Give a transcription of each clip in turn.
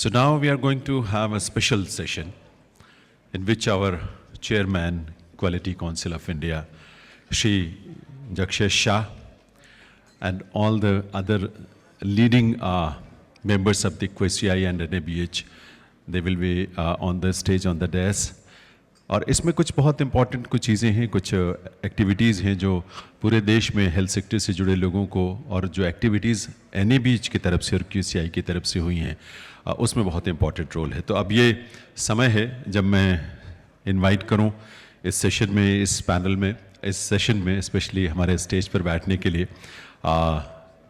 So now we are going to have a special session in which our chairman, Quality Council of India, Shri Jakshesh Shah, and all the other leading members of the QCI and NABH, they will be on the stage, on the dais. और इसमें कुछ बहुत important कुछ चीज़ें हैं, कुछ activities हैं जो पूरे देश में हेल्थ सेक्टर से जुड़े लोगों को, और जो एक्टिविटीज़ NABH की तरफ से और QCI की तरफ से हुई हैं उसमें बहुत इम्पॉर्टेंट रोल है। तो अब ये समय है जब मैं इनवाइट करूं इस सेशन में, इस पैनल में, इस सेशन में स्पेशली हमारे स्टेज पर बैठने के लिए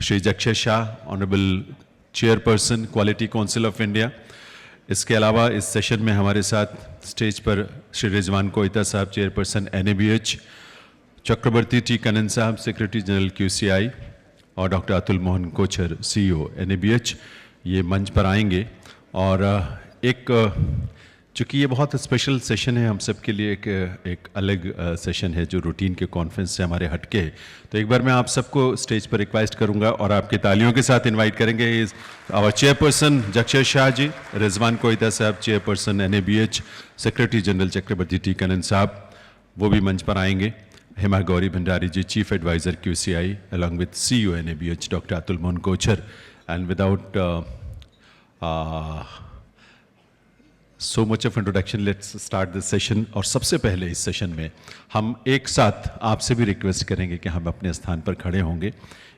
Shri Jakshesh Shah, honourable chairperson quality council of India. इसके अलावा इस सेशन में हमारे साथ स्टेज पर श्री रिजवान कोइता साहब, chairperson NABH, Chakravarthy T Kannan साहब, सेक्रेटरी जनरल QCI, और doctor Atul Mohan Kochar, CEO NABH, ये मंच पर आएंगे। और चूँकि ये बहुत स्पेशल सेशन है हम सब के लिए, एक अलग सेशन है जो रूटीन के कॉन्फ्रेंस से हमारे हटके है, तो एक बार मैं आप सबको स्टेज पर रिक्वेस्ट करूंगा और आपकी तालियों के साथ इनवाइट करेंगे आवर चेयरपर्सन जक्षेश शाह जी, रिजवान कोइता साहब, chairperson NABH, secretary general Chakravarthy T Kannan sahab, वो भी मंच पर आएंगे। Hema Gauri Bhandari ji, chief adviser QCI, along with CEO NABH doctor Atul Mohan Kochar. And without so much of introduction, let's start this session। और सबसे पहले इस सेशन में हम एक साथ आपसे भी रिक्वेस्ट करेंगे कि हम अपने स्थान पर खड़े होंगे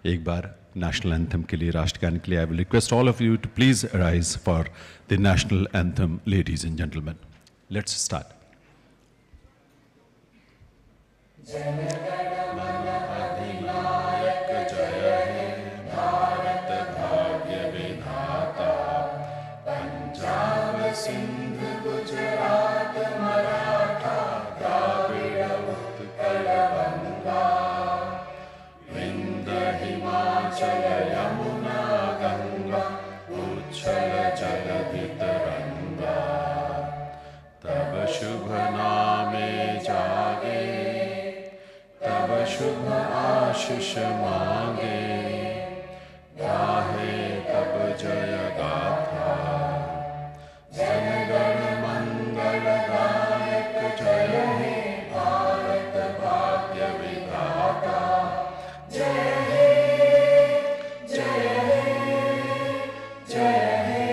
एक बार नेशनल एंथम के लिए, राष्ट्रगान के लिए। I will request all of you to please rise for the national anthem, ladies and gentlemen. Let's start. शुभ आशीष मांगे, गाहे तब जय गाथा। जनगण मंगल गायक, जय हे भारत भाग्य विधाता। जय हे, जय हे, जय हे,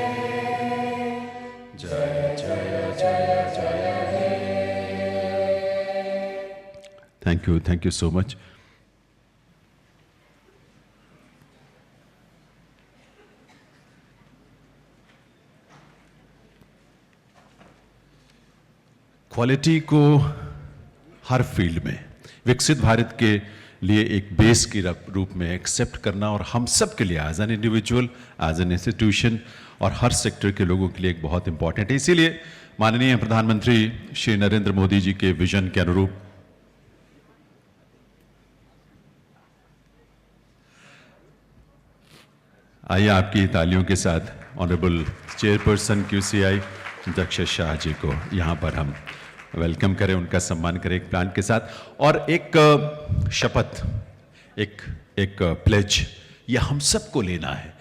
जय जय जय जय हे। Thank you so much. Quality को हर फील्ड में विकसित भारत के लिए एक बेस के रूप में एक्सेप्ट करना, और हम सब के लिए as an individual, as an institution और हर सेक्टर के लोगों के लिए एक बहुत इंपॉर्टेंट है। इसीलिए माननीय प्रधानमंत्री श्री नरेंद्र मोदी जी के विजन के अनुरूप आइए आपकी तालियों के साथ honourable chairperson QCI जक्षेश Shah ji को यहाँ पर हम वेलकम करें, उनका सम्मान करें एक प्लान के साथ। और एक शपथ, एक प्लेज, ये हम सबको लेना है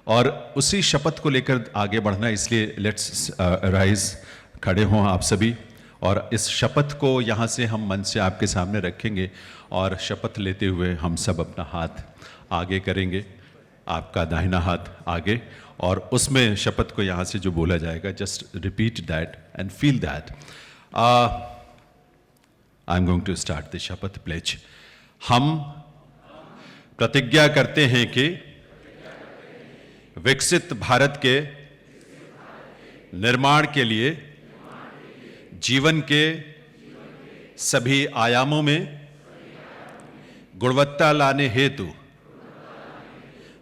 और उसी शपथ को लेकर आगे बढ़ना। इसलिए लेट्स राइज, खड़े हों आप सभी, और इस शपथ को यहाँ से हम मंच से आपके सामने रखेंगे और शपथ लेते हुए हम सब अपना हाथ आगे करेंगे, आपका दाहिना हाथ आगे, और उसमें शपथ को यहाँ से जो बोला जाएगा, just repeat that and feel that. I am going to start the शपथ प्लेज। हम प्रतिज्ञा करते हैं कि विकसित भारत के निर्माण के लिए जीवन के सभी आयामों में गुणवत्ता लाने हेतु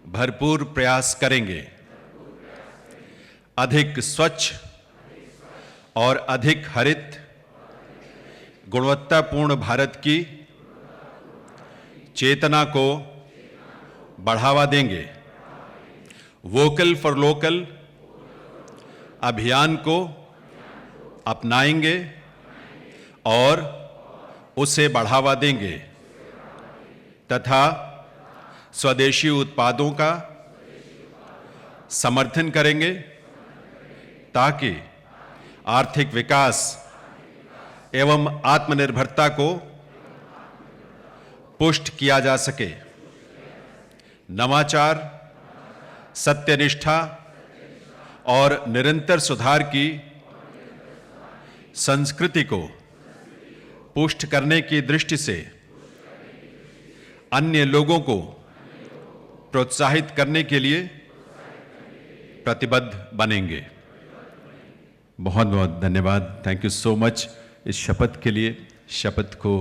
भरपूर प्रयास करेंगे, अधिक स्वच्छ और अधिक हरित गुणवत्तापूर्ण भारत की चेतना को बढ़ावा देंगे, वोकल फॉर लोकल अभियान को अपनाएंगे और उसे बढ़ावा देंगे तथा स्वदेशी उत्पादों का समर्थन करेंगे ताकि आर्थिक विकास एवं आत्मनिर्भरता को पुष्ट किया जा सके। नवाचार, सत्यनिष्ठा और निरंतर सुधार की संस्कृति को पुष्ट करने की दृष्टि से अन्य लोगों को प्रोत्साहित करने के लिए प्रतिबद्ध बनेंगे। बहुत बहुत धन्यवाद। थैंक यू सो मच इस शपथ के लिए। शपथ को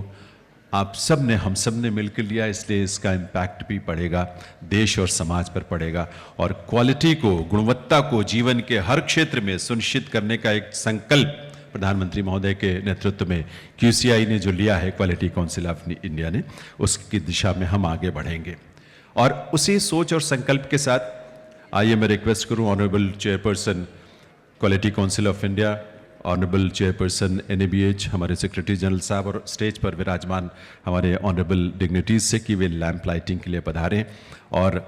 आप सब ने, हम सब ने मिलकर लिया, इसलिए इसका इम्पैक्ट भी पड़ेगा, देश और समाज पर पड़ेगा। और क्वालिटी को, गुणवत्ता को जीवन के हर क्षेत्र में सुनिश्चित करने का एक संकल्प प्रधानमंत्री महोदय के नेतृत्व में QCI ने जो लिया है, क्वालिटी काउंसिल ऑफ इंडिया ने, उसकी दिशा में हम आगे बढ़ेंगे। और उसी सोच और संकल्प के साथ आइए मैं रिक्वेस्ट करूं honourable chairperson quality council of India, honourable chairperson NABH, हमारे सेक्रेटरी जनरल साहब, और स्टेज पर विराजमान हमारे ऑनरेबल डिग्निटीज से कि वे लैंप लाइटिंग के लिए पधारें और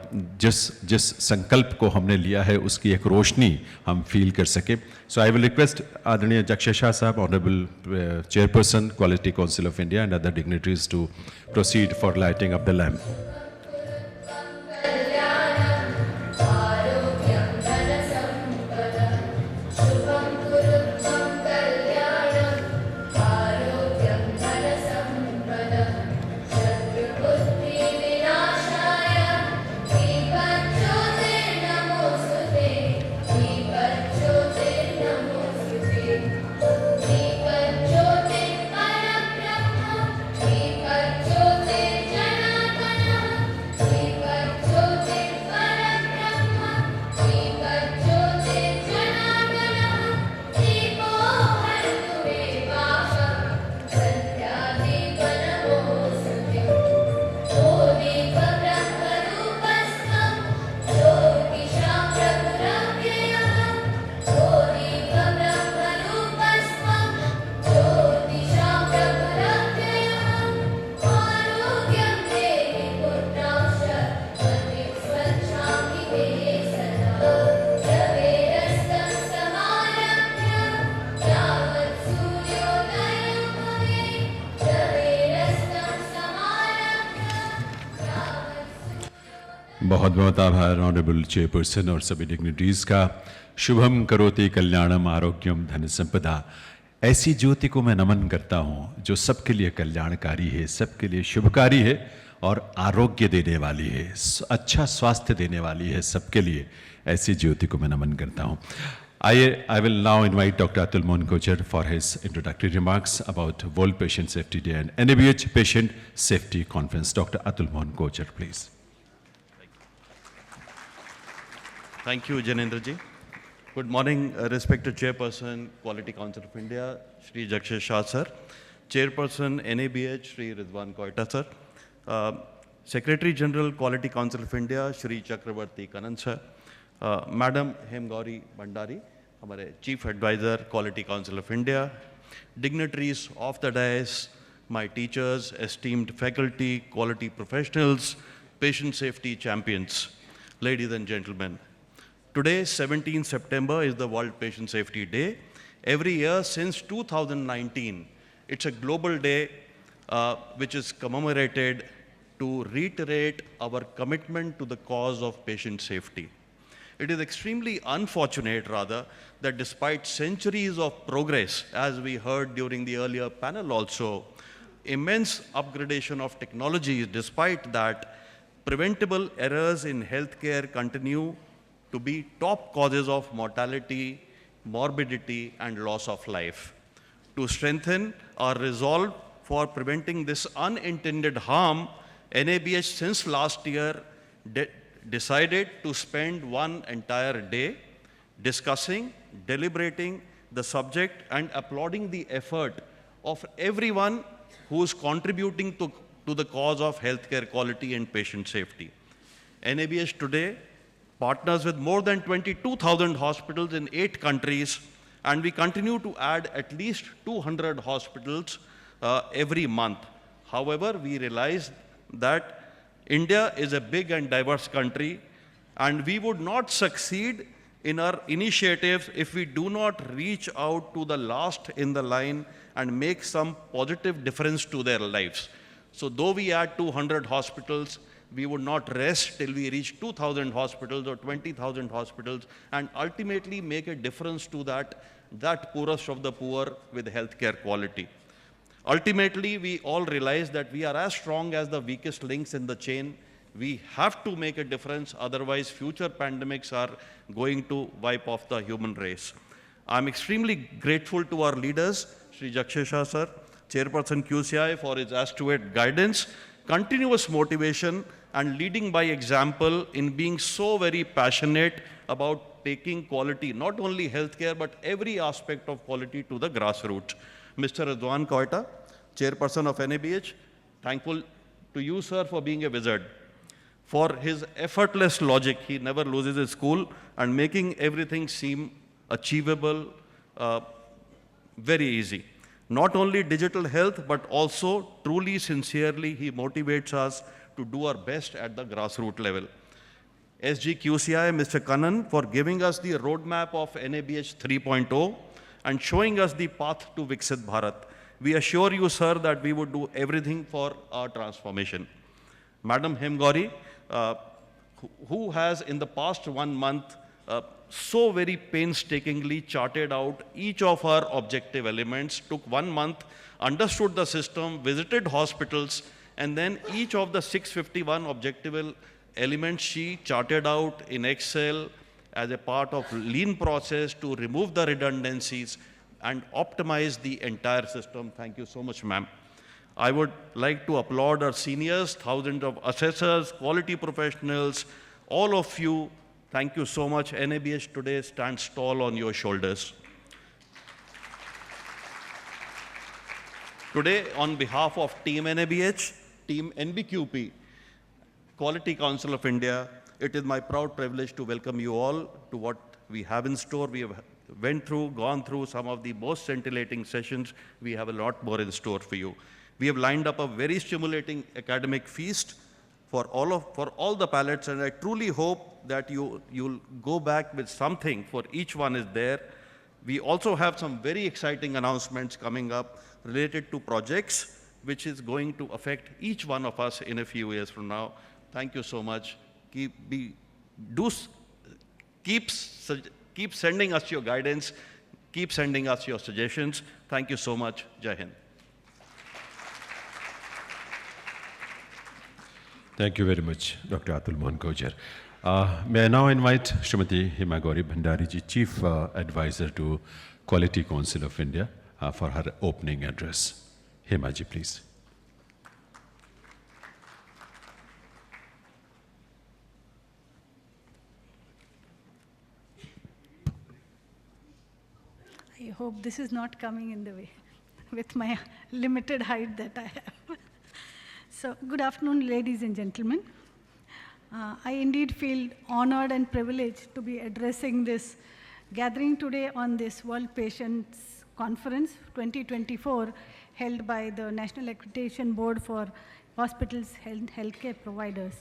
जिस संकल्प को हमने लिया है उसकी एक रोशनी हम फील कर सके। सो आई विल रिक्वेस्ट आदरणीय जक्षेश शाह साहब, honourable chairperson quality council of India and other dignities to proceed for lighting of the lamp. बहुत बहुत आभार ऑनरेबल चेयरपर्सन और सभी डिग्निटीज का। शुभम करोति कल्याणम आरोग्यम धन संपदा। ऐसी ज्योति को मैं नमन करता हूँ जो सबके लिए कल्याणकारी है, सबके लिए शुभकारी है और आरोग्य देने वाली है, अच्छा स्वास्थ्य देने वाली है सबके लिए। ऐसी ज्योति को मैं नमन करता हूँ। I will now invite Dr. Atul Mohan Kochhar for his introductory remarks about World Patient Safety Day and NABH Patient Safety Conference. Dr. Atul Mohan Kochhar, please. Thank you, Janendra ji. Good morning, respected Chairperson, Quality Council of India, Shri Jakshesh Shah sir, Chairperson, NABH, Shri Ridwan Koita sir, Secretary General, Quality Council of India, Shri Chakravarti Kanan sir, Madam Hemgauri Bhandari, हमारे Chief Advisor, Quality Council of India, dignitaries of the dais, my teachers, esteemed faculty, quality professionals, patient safety champions, ladies and gentlemen. Today, 17 September, is the World Patient Safety Day. Every year since 2019, it's a global day which is commemorated to reiterate our commitment to the cause of patient safety. It is extremely unfortunate, rather, that despite centuries of progress, as we heard during the earlier panel also, immense upgradation of technologies, despite that, preventable errors in healthcare continue to be top causes of mortality, morbidity, and loss of life. To strengthen our resolve for preventing this unintended harm, NABH since last year decided to spend one entire day discussing, deliberating the subject and applauding the effort of everyone who is contributing to the cause of healthcare quality and patient safety. NABH today partners with more than 22,000 hospitals in 8 countries, and we continue to add at least 200 hospitals every month. However, we realize that India is a big and diverse country, and we would not succeed In our initiatives, if we do not reach out to the last in the line and make some positive difference to their lives. So though we add 200 hospitals, we would not rest till we reach 2,000 hospitals or 20,000 hospitals and ultimately make a difference to that poorest of the poor with healthcare quality. Ultimately, we all realize that we are as strong as the weakest links in the chain. We have to make a difference, otherwise future pandemics are going to wipe off the human race. I'm extremely grateful to our leaders, Sri Jakshay Shah sir, Chairperson QCI, for his as-to-it guidance, continuous motivation, and leading by example in being so very passionate about taking quality, not only healthcare, but every aspect of quality to the grassroots. Mr. Ridwan Koita, Chairperson of NABH, thankful to you, sir, for being a wizard. For his effortless logic, he never loses his cool, and making everything seem achievable, very easy. Not only digital health, but also truly, sincerely, he motivates us to do our best at the grassroots level. SGQCI, Mr. Kannan, for giving us the roadmap of NABH 3.0 and showing us the path to Viksit Bharat. We assure you, sir, that we would do everything for our transformation. Madam Hemgauri, who has in the past 1 month so very painstakingly charted out each of our objective elements, took 1 month, understood the system, visited hospitals, and then each of the 651 objective elements she charted out in Excel as a part of lean process to remove the redundancies and optimize the entire system. Thank you so much, ma'am. I would like to applaud our seniors, thousands of assessors, quality professionals, all of you. Thank you so much. NABH today stands tall on your shoulders. Today, on behalf of Team NABH, Team NBQP, Quality Council of India, it is my proud privilege to welcome you all to what we have in store. We have gone through some of the most scintillating sessions. We have a lot more in store for you. We have lined up a very stimulating academic feast for all the palates, and I truly hope that you'll go back with something for each one is there. We also have some very exciting announcements coming up related to projects, which is going to affect each one of us in a few years from now. Thank you so much. Keep sending us your guidance. Keep sending us your suggestions. Thank you so much. Jai Hind. Thank you very much, Dr. Atul Mohan Kojar. May I now invite Srimati Hema Gauri Bhandari ji, Chief Advisor to Quality Council of India, for her opening address. Hema ji, please. I hope this is not coming in the way with my limited height that I have. So, good afternoon, ladies and gentlemen. I indeed feel honored and privileged to be addressing this gathering today on this World Patients Conference 2024 held by the National Accreditation Board for Hospitals and Healthcare Providers.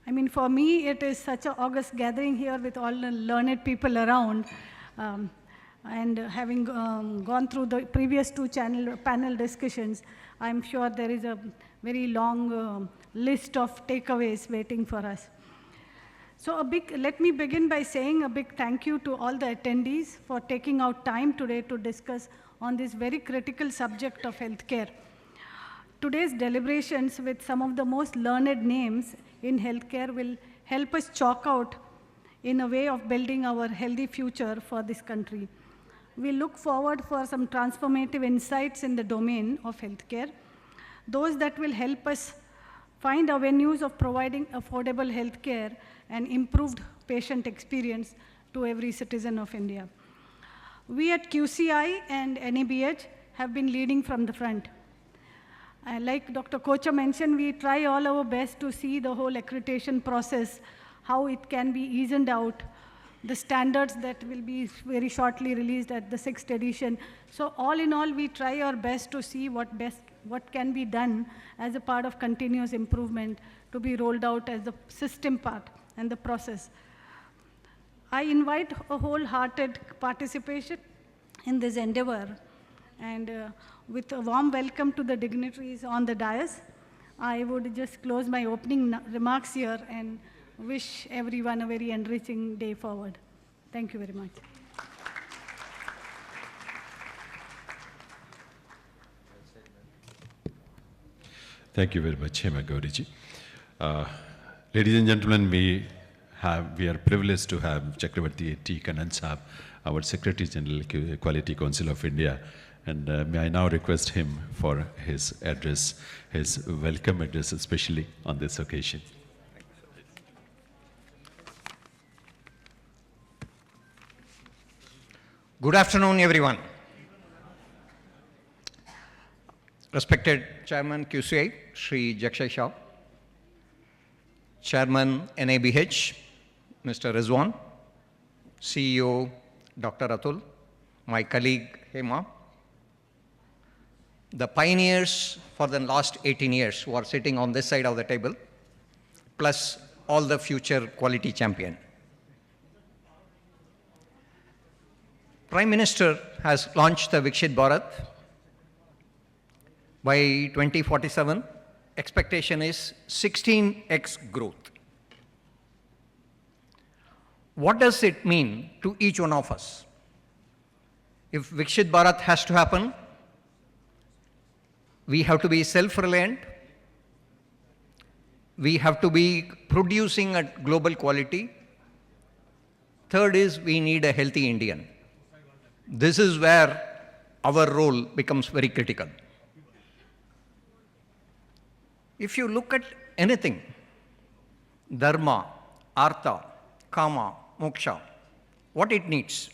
I mean, for me, it is such an august gathering here with all the learned people around. And having gone through the previous two panel discussions, I'm sure there is a very long list of takeaways waiting for us. So let me begin by saying a big thank you to all the attendees for taking out time today to discuss on this very critical subject of healthcare. Today's deliberations with some of the most learned names in healthcare will help us chalk out in a way of building our healthy future for this country. We look forward for some transformative insights in the domain of healthcare, those that will help us find avenues of providing affordable healthcare and improved patient experience to every citizen of India. We at QCI and NABH have been leading from the front. Like Dr. Kocha mentioned, we try all our best to see the whole accreditation process, how it can be eased out, the standards that will be very shortly released at the 6th edition. So all in all, we try our best to see what can be done as a part of continuous improvement to be rolled out as the system part and the process. I invite a wholehearted participation in this endeavor, and with a warm welcome to the dignitaries on the dais, I would just close my opening remarks here and wish everyone a very enriching day forward. Thank you very much. Thank you very much, Hema Gauriji. Ladies and gentlemen, we are privileged to have Chakravarti T. Kannan Sahab, our Secretary General, Quality Council of India. And may I now request him for his address, his welcome address, especially on this occasion. Good afternoon, everyone. Respected Chairman QCI, Shri Jakshay Shah, Chairman NABH, Mr. Rizwan, CEO Dr. Atul, my colleague Hema, the pioneers for the last 18 years who are sitting on this side of the table, plus all the future quality champion. Prime Minister has launched the Viksit Bharat. By 2047, expectation is 16x growth. What does it mean to each one of us? If Viksit Bharat has to happen, we have to be self-reliant. We have to be producing at global quality. Third is we need a healthy Indian. This is where our role becomes very critical. If you look at anything, dharma, artha, kama, moksha, what it needs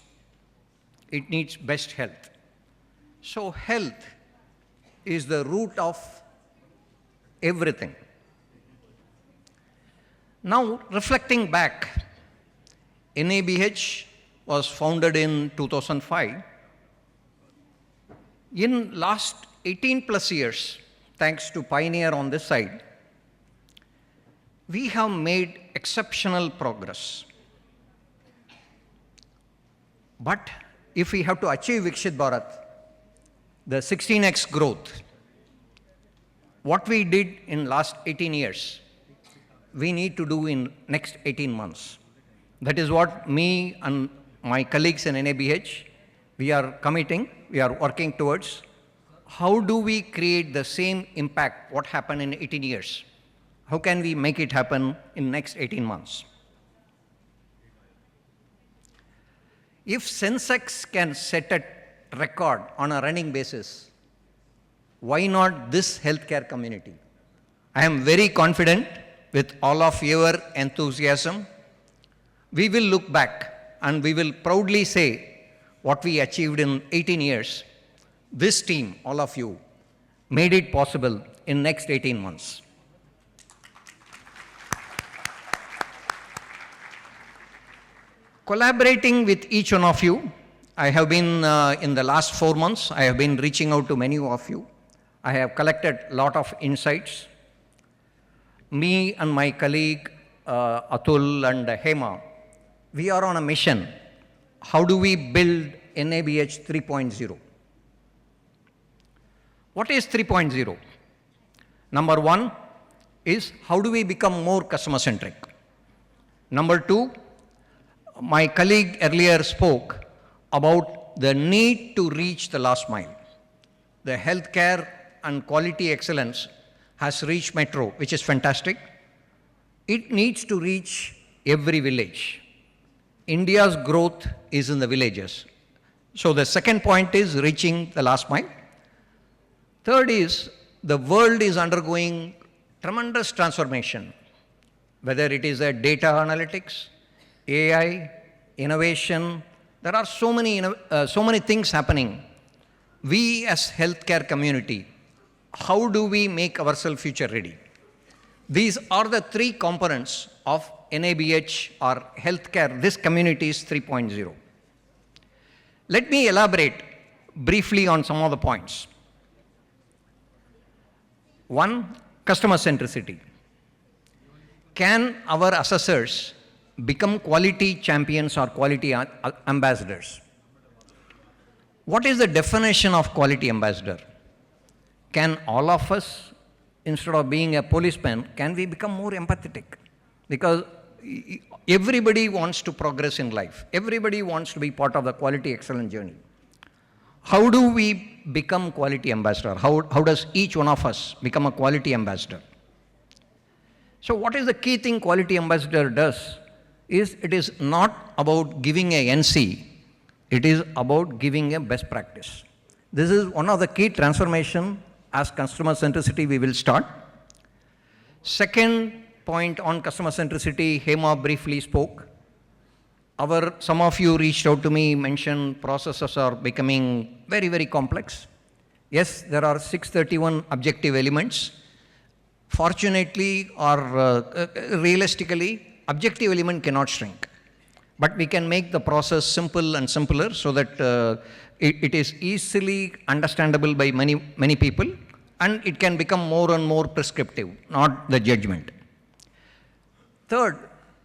best health. So health is the root of everything. Now, reflecting back, NABH was founded in 2005. In last 18 plus years, thanks to Pioneer on this side, we have made exceptional progress. But if we have to achieve Viksit Bharat, the 16x growth, what we did in last 18 years, we need to do in next 18 months. That is what me and my colleagues in NABH, we are committing, we are working towards. How do we create the same impact what happened in 18 years? How can we make it happen in next 18 months? If Sensex can set a record on a running basis, why not this healthcare community? I am very confident with all of your enthusiasm. We will look back and we will proudly say what we achieved in 18 years. This team, all of you, made it possible in next 18 months. Collaborating with each one of you, I have been, in the last 4 months, I have been reaching out to many of you. I have collected a lot of insights. Me and my colleague, Atul and Hema, we are on a mission. How do we build NABH 3.0? What is 3.0? Number one is how do we become more customer-centric? Number two, my colleague earlier spoke about the need to reach the last mile. The healthcare and quality excellence has reached metro, which is fantastic. It needs to reach every village. India's growth is in the villages. So the second point is reaching the last mile. Third is the world is undergoing tremendous transformation, whether it is a data analytics, AI, innovation. There are so many things happening. We as healthcare community, how do we make ourselves future ready? These are the three components of NABH or healthcare, this community's 3.0. Let me elaborate briefly on some of the points. One, customer centricity. Can our assessors become quality champions or quality ambassadors. What is the definition of quality ambassador? Can all of us, instead of being a policeman, can we become more empathetic? Because everybody wants to progress in life. Everybody wants to be part of the quality excellence journey. How do we become quality ambassador? How does each one of us become a quality ambassador? So what is the key thing quality ambassador does? Is it is not about giving a NC, it is about giving a best practice. This is one of the key transformation as customer centricity we will start. Second point on customer centricity, Hema briefly spoke. Some of you reached out to me, mentioned processes are becoming very, very complex. Yes, there are 631 objective elements. Fortunately or realistically, objective element cannot shrink. But we can make the process simple and simpler so that it is easily understandable by many people, and it can become more and more prescriptive, not the judgment. Third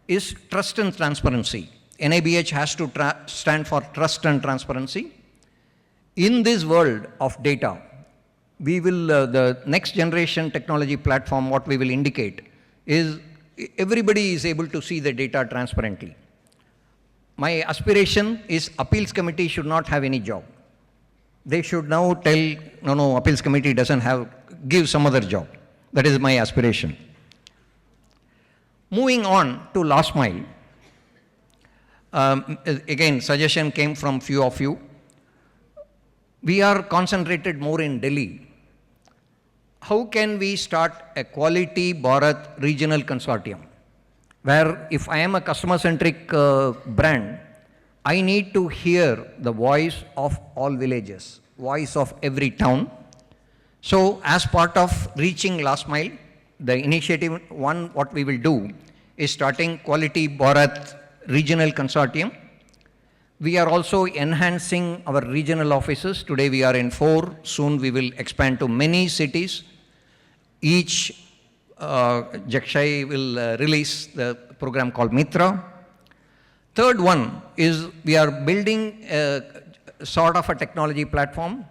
is trust and transparency. NIBH has to stand for trust and transparency. In this world of data, we will, the next generation technology platform, what we will indicate is everybody is able to see the data transparently. My aspiration is appeals committee should not have any job. They should now tell, no, appeals committee doesn't have, give some other job. That is my aspiration. Moving on to last mile. Again, suggestion came from few of you. We are concentrated more in Delhi. How can we start a Quality Bharat regional consortium? Where if I am a customer-centric brand, I need to hear the voice of all villages, voice of every town. So as part of reaching last mile, the initiative one, what we will do is starting Quality Bharat regional consortium. We are also enhancing our regional offices. Today we are in 4. Soon we will expand to many cities. Each Jakshay will release the program called Mitra. Third one is we are building a sort of a technology platform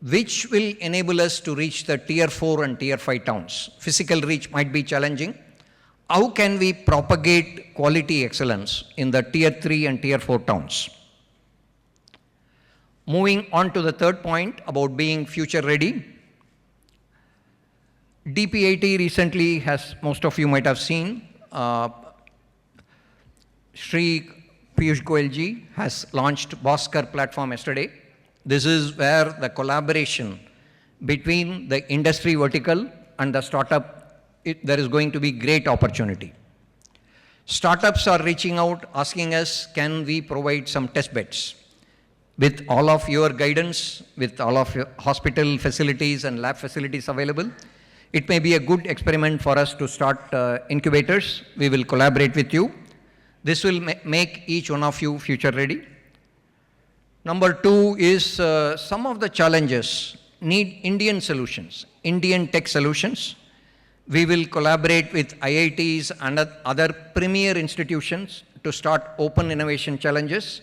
which will enable us to reach the tier 4 and tier 5 towns. Physical reach might be challenging. How can we propagate quality excellence in the tier 3 and tier 4 towns? Moving on to the third point about being future ready. DPIT recently has, most of you might have seen, Shri Piyush Goyal ji has launched Bhaskar platform yesterday. This is where the collaboration between the industry vertical and the startup, there is going to be great opportunity. Startups are reaching out, asking us, can we provide some test beds? With all of your guidance, with all of your hospital facilities and lab facilities available, it may be a good experiment for us to start incubators. We will collaborate with you. This will make each one of you future ready. Number 2 is some of the challenges need Indian solutions, Indian tech solutions. We will collaborate with IITs and other premier institutions to start open innovation challenges,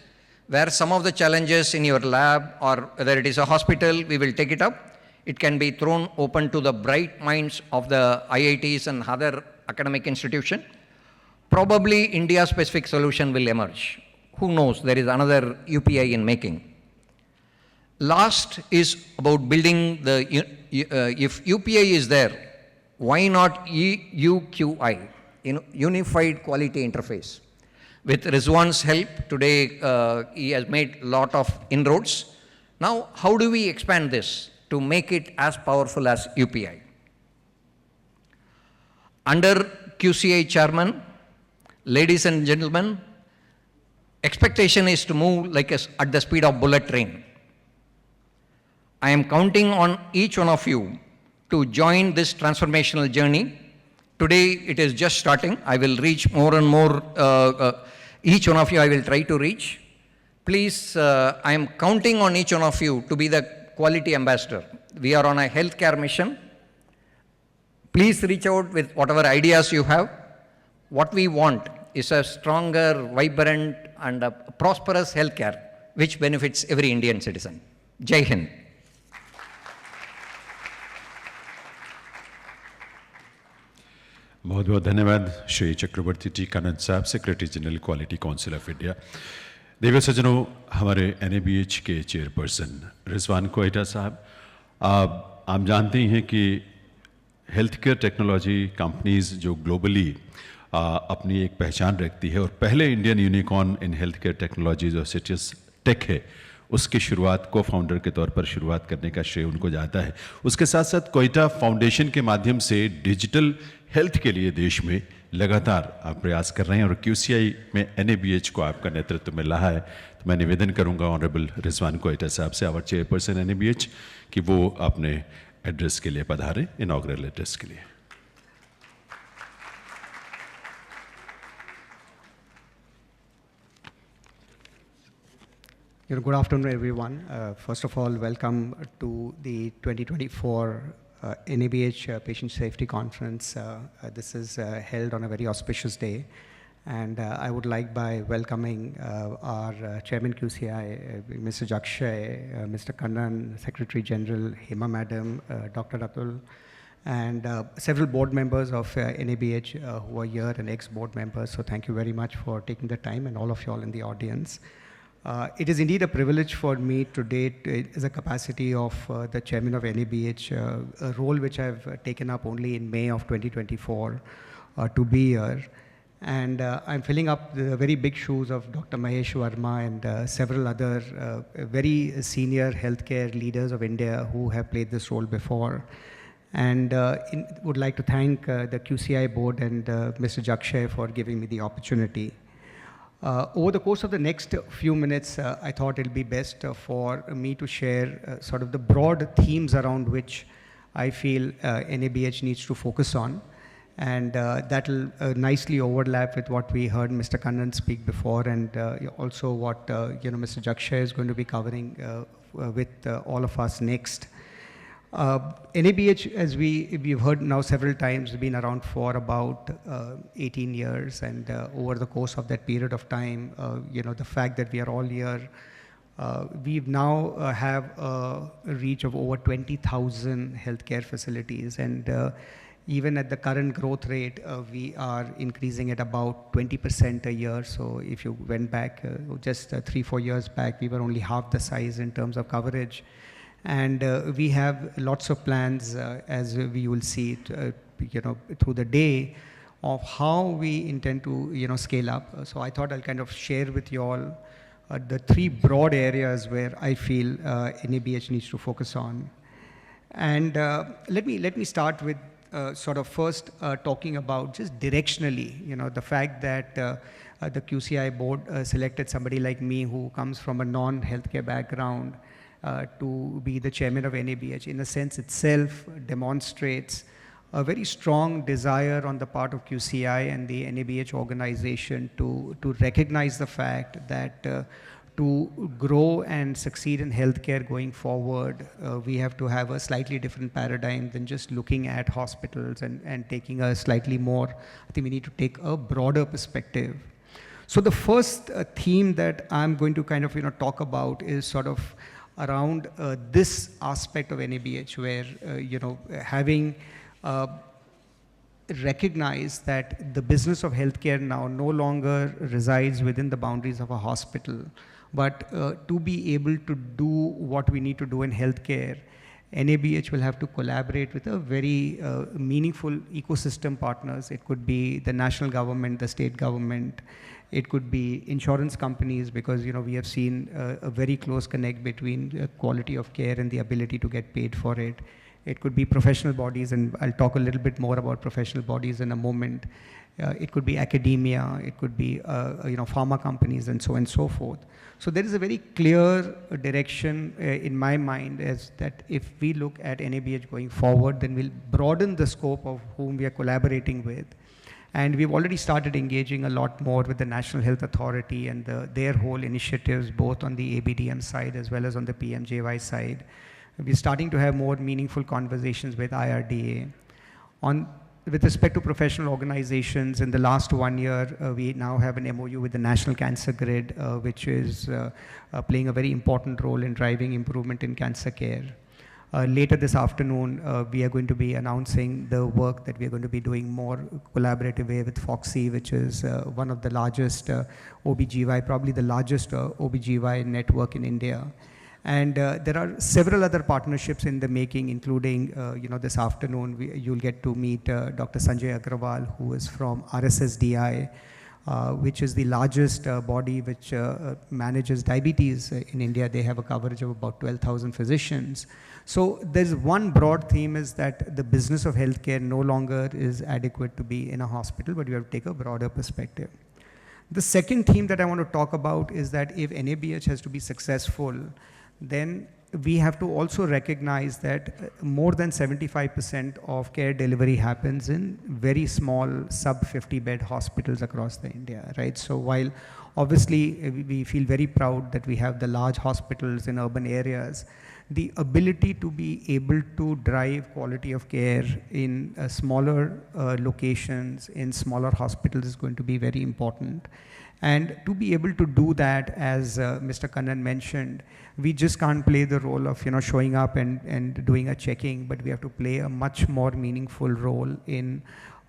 where some of the challenges in your lab or whether it is a hospital, we will take it up. It can be thrown open to the bright minds of the IITs and other academic institutions. Probably India-specific solution will emerge. Who knows, there is another UPI in making. Last is about building the, if UPI is there, why not UQI, Unified Quality Interface? With Rizwan's help, today he has made a lot of inroads. Now, how do we expand this to make it as powerful as UPI? Under QCI chairman, ladies and gentlemen, expectation is to move like at the speed of bullet train. I am counting on each one of you to join this transformational journey. Today it is just starting. I will reach more and more, each one of you I will try to reach. Please, I am counting on each one of you to be the quality ambassador. We are on a healthcare mission. Please reach out with whatever ideas you have. What we want is a stronger, vibrant, and a prosperous healthcare which benefits every Indian citizen. Jai Hind. बहुत बहुत धन्यवाद श्री चक्रवर्ती T Kannan sahab, secretary general quality council of India. देवी सज्जनों, हमारे NABH के chairperson Rizwan कोइटा साहब, आप जानते हैं कि हेल्थ केयर टेक्नोलॉजी कंपनीज जो ग्लोबली अपनी एक पहचान रखती है, और पहले Indian unicorn in health care technologies और सिटीज टेक है, उसकी शुरुआत को फाउंडर के तौर पर शुरुआत करने का श्रेय उनको जाता है। उसके साथ साथ कोइटा फाउंडेशन के माध्यम से डिजिटल हेल्थ के लिए देश में लगातार आप प्रयास कर रहे हैं, और QCI में NABH को आपका नेतृत्व मिल रहा है। तो मैं निवेदन करूंगा ऑनरेबल रिजवान कोइटा साहब से, आवर चेयरपर्सन NABH, कि वो अपने एड्रेस के लिए पधारें, इनॉग्रल एड्रेस के लिए। Good afternoon, everyone. First of all, welcome to the 2024 NABH Patient Safety Conference. This is held on a very auspicious day, and I would like by welcoming our Chairman QCI, Mr. Jakshay, Mr. Kannan, Secretary General, Hema Madam, Dr. Atul, and several board members of NABH who are here, and ex-board members. So thank you very much for taking the time, and all of you all in the audience. It is indeed a privilege for me today as a capacity of the chairman of NABH, a role which I've taken up only in May of 2024 to be here. And I'm filling up the very big shoes of Dr. Mahesh Verma and several other very senior healthcare leaders of India who have played this role before. And would like to thank the QCI board and Mr. Jakshay for giving me the opportunity. Over the course of the next few minutes, I thought it'll be best for me to share sort of the broad themes around which I feel NABH needs to focus on. And that'll nicely overlap with what we heard Mr. Kannan speak before, and also what Mr. Jakshay is going to be covering with all of us next. NABH, as we've heard now several times, has been around for about 18 years, and over the course of that period of time, the fact that we are all here, we now have a reach of over 20,000 healthcare facilities, and even at the current growth rate, we are increasing at about 20% a year. So if you went back just 3-4 years back, we were only half the size in terms of coverage. And we have lots of plans, as we will see it, through the day, of how we intend to, scale up. So I thought I'll kind of share with you all the three broad areas where I feel NABH needs to focus on. And let me start with sort of first talking about just directionally, the fact that the QCI board selected somebody like me who comes from a non-healthcare background to be the chairman of NABH, in a sense itself demonstrates a very strong desire on the part of QCI and the NABH organization to recognize the fact that to grow and succeed in healthcare going forward, we have to have a slightly different paradigm than just looking at hospitals and taking a slightly more, I think we need to take a broader perspective. So the first theme that I'm going to kind of talk about is sort of around this aspect of NABH, where having recognized that the business of healthcare now no longer resides within the boundaries of a hospital, but to be able to do what we need to do in healthcare, NABH will have to collaborate with a very meaningful ecosystem partners. It could be the national government, the state government. It could be insurance companies, because we have seen a very close connect between quality of care and the ability to get paid for it. It could be professional bodies, and I'll talk a little bit more about professional bodies in a moment. It could be academia, it could be pharma companies, and so on and so forth. So there is a very clear direction in my mind, as that if we look at NABH going forward, then we'll broaden the scope of whom we are collaborating with. And we've already started engaging a lot more with the National Health Authority and their whole initiatives, both on the ABDM side as well as on the PMJY side. We're starting to have more meaningful conversations with IRDA. On with respect to professional organizations, in the last 1 year, we now have an MOU with the National Cancer Grid, which is playing a very important role in driving improvement in cancer care. Later this afternoon, we are going to be announcing the work that we are going to be doing more collaborative way with Foxy, which is one of the largest OBGY, probably the largest OBGY network in India. And there are several other partnerships in the making, including, this afternoon, you'll get to meet Dr. Sanjay Agrawal, who is from RSSDI, which is the largest body which manages diabetes in India. They have a coverage of about 12,000 physicians. So there's one broad theme is that the business of healthcare no longer is adequate to be in a hospital, but you have to take a broader perspective. The second theme that I want to talk about is that if NABH has to be successful, then we have to also recognize that more than 75% of care delivery happens in very small sub 50 bed hospitals across the India, right? So while obviously we feel very proud that we have the large hospitals in urban areas, the ability to be able to drive quality of care in smaller locations, in smaller hospitals is going to be very important. And to be able to do that, as Mr. Kannan mentioned, we just can't play the role of showing up and doing a checking, but we have to play a much more meaningful role in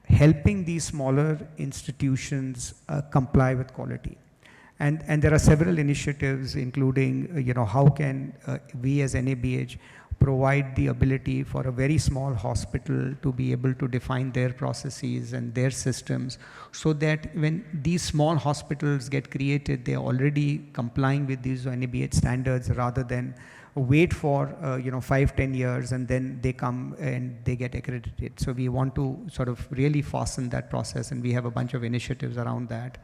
helping these smaller institutions comply with quality. And there are several initiatives, including how can we as NABH provide the ability for a very small hospital to be able to define their processes and their systems, so that when these small hospitals get created, they're already complying with these NABH standards, rather than wait for 5-10 years and then they come and they get accredited. So we want to sort of really fasten that process, and we have a bunch of initiatives around that.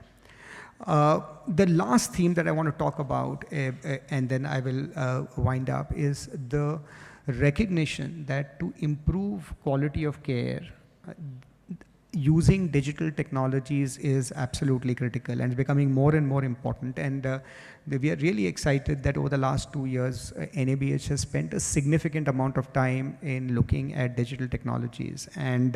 The last theme that I want to talk about, and then I will wind up, is the recognition that to improve quality of care, using digital technologies is absolutely critical and it's becoming more and more important. And we are really excited that over the last 2 years, NABH has spent a significant amount of time in looking at digital technologies. And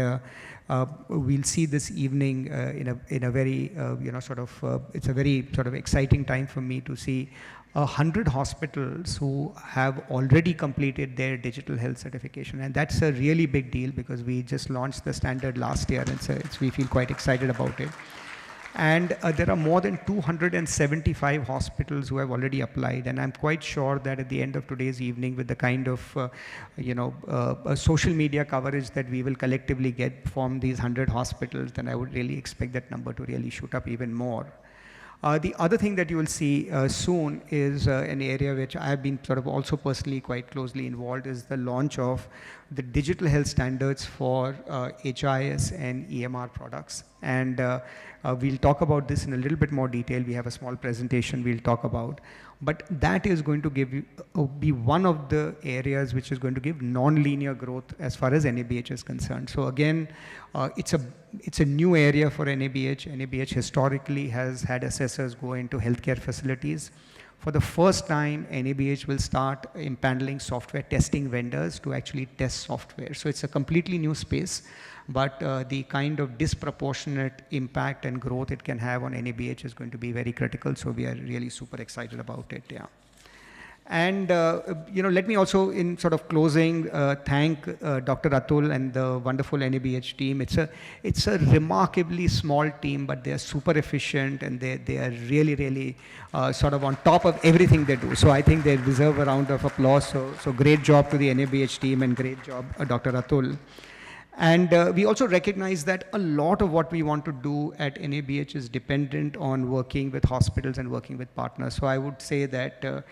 we'll see this evening in a very, it's a very sort of exciting time for me to see 100 hospitals who have already completed their digital health certification. And that's a really big deal because we just launched the standard last year, and we feel quite excited about it. And there are more than 275 hospitals who have already applied. And I'm quite sure that at the end of today's evening, with the kind of social media coverage that we will collectively get from these 100 hospitals, then I would really expect that number to really shoot up even more. The other thing that you will see soon is an area which I have been sort of also personally quite closely involved, is the launch of the digital health standards for HIS and EMR products. And we'll talk about this in a little bit more detail. We have a small presentation we'll talk about. But that is going to give you, be one of the areas which is going to give non-linear growth as far as NABH is concerned. So again, it's a new area for NABH. NABH historically has had assessors go into healthcare facilities. For the first time, NABH will start impaneling software testing vendors to actually test software. So it's a completely new space, but the kind of disproportionate impact and growth it can have on NABH is going to be very critical. So we are really super excited about it. Yeah. And let me also, in sort of closing, thank Dr. Atul and the wonderful NABH team. It's a remarkably small team, but they are super efficient and they are really, really sort of on top of everything they do. So I think they deserve a round of applause. So great job to the NABH team and great job, Dr. Atul. And we also recognize that a lot of what we want to do at NABH is dependent on working with hospitals and working with partners. So I would say that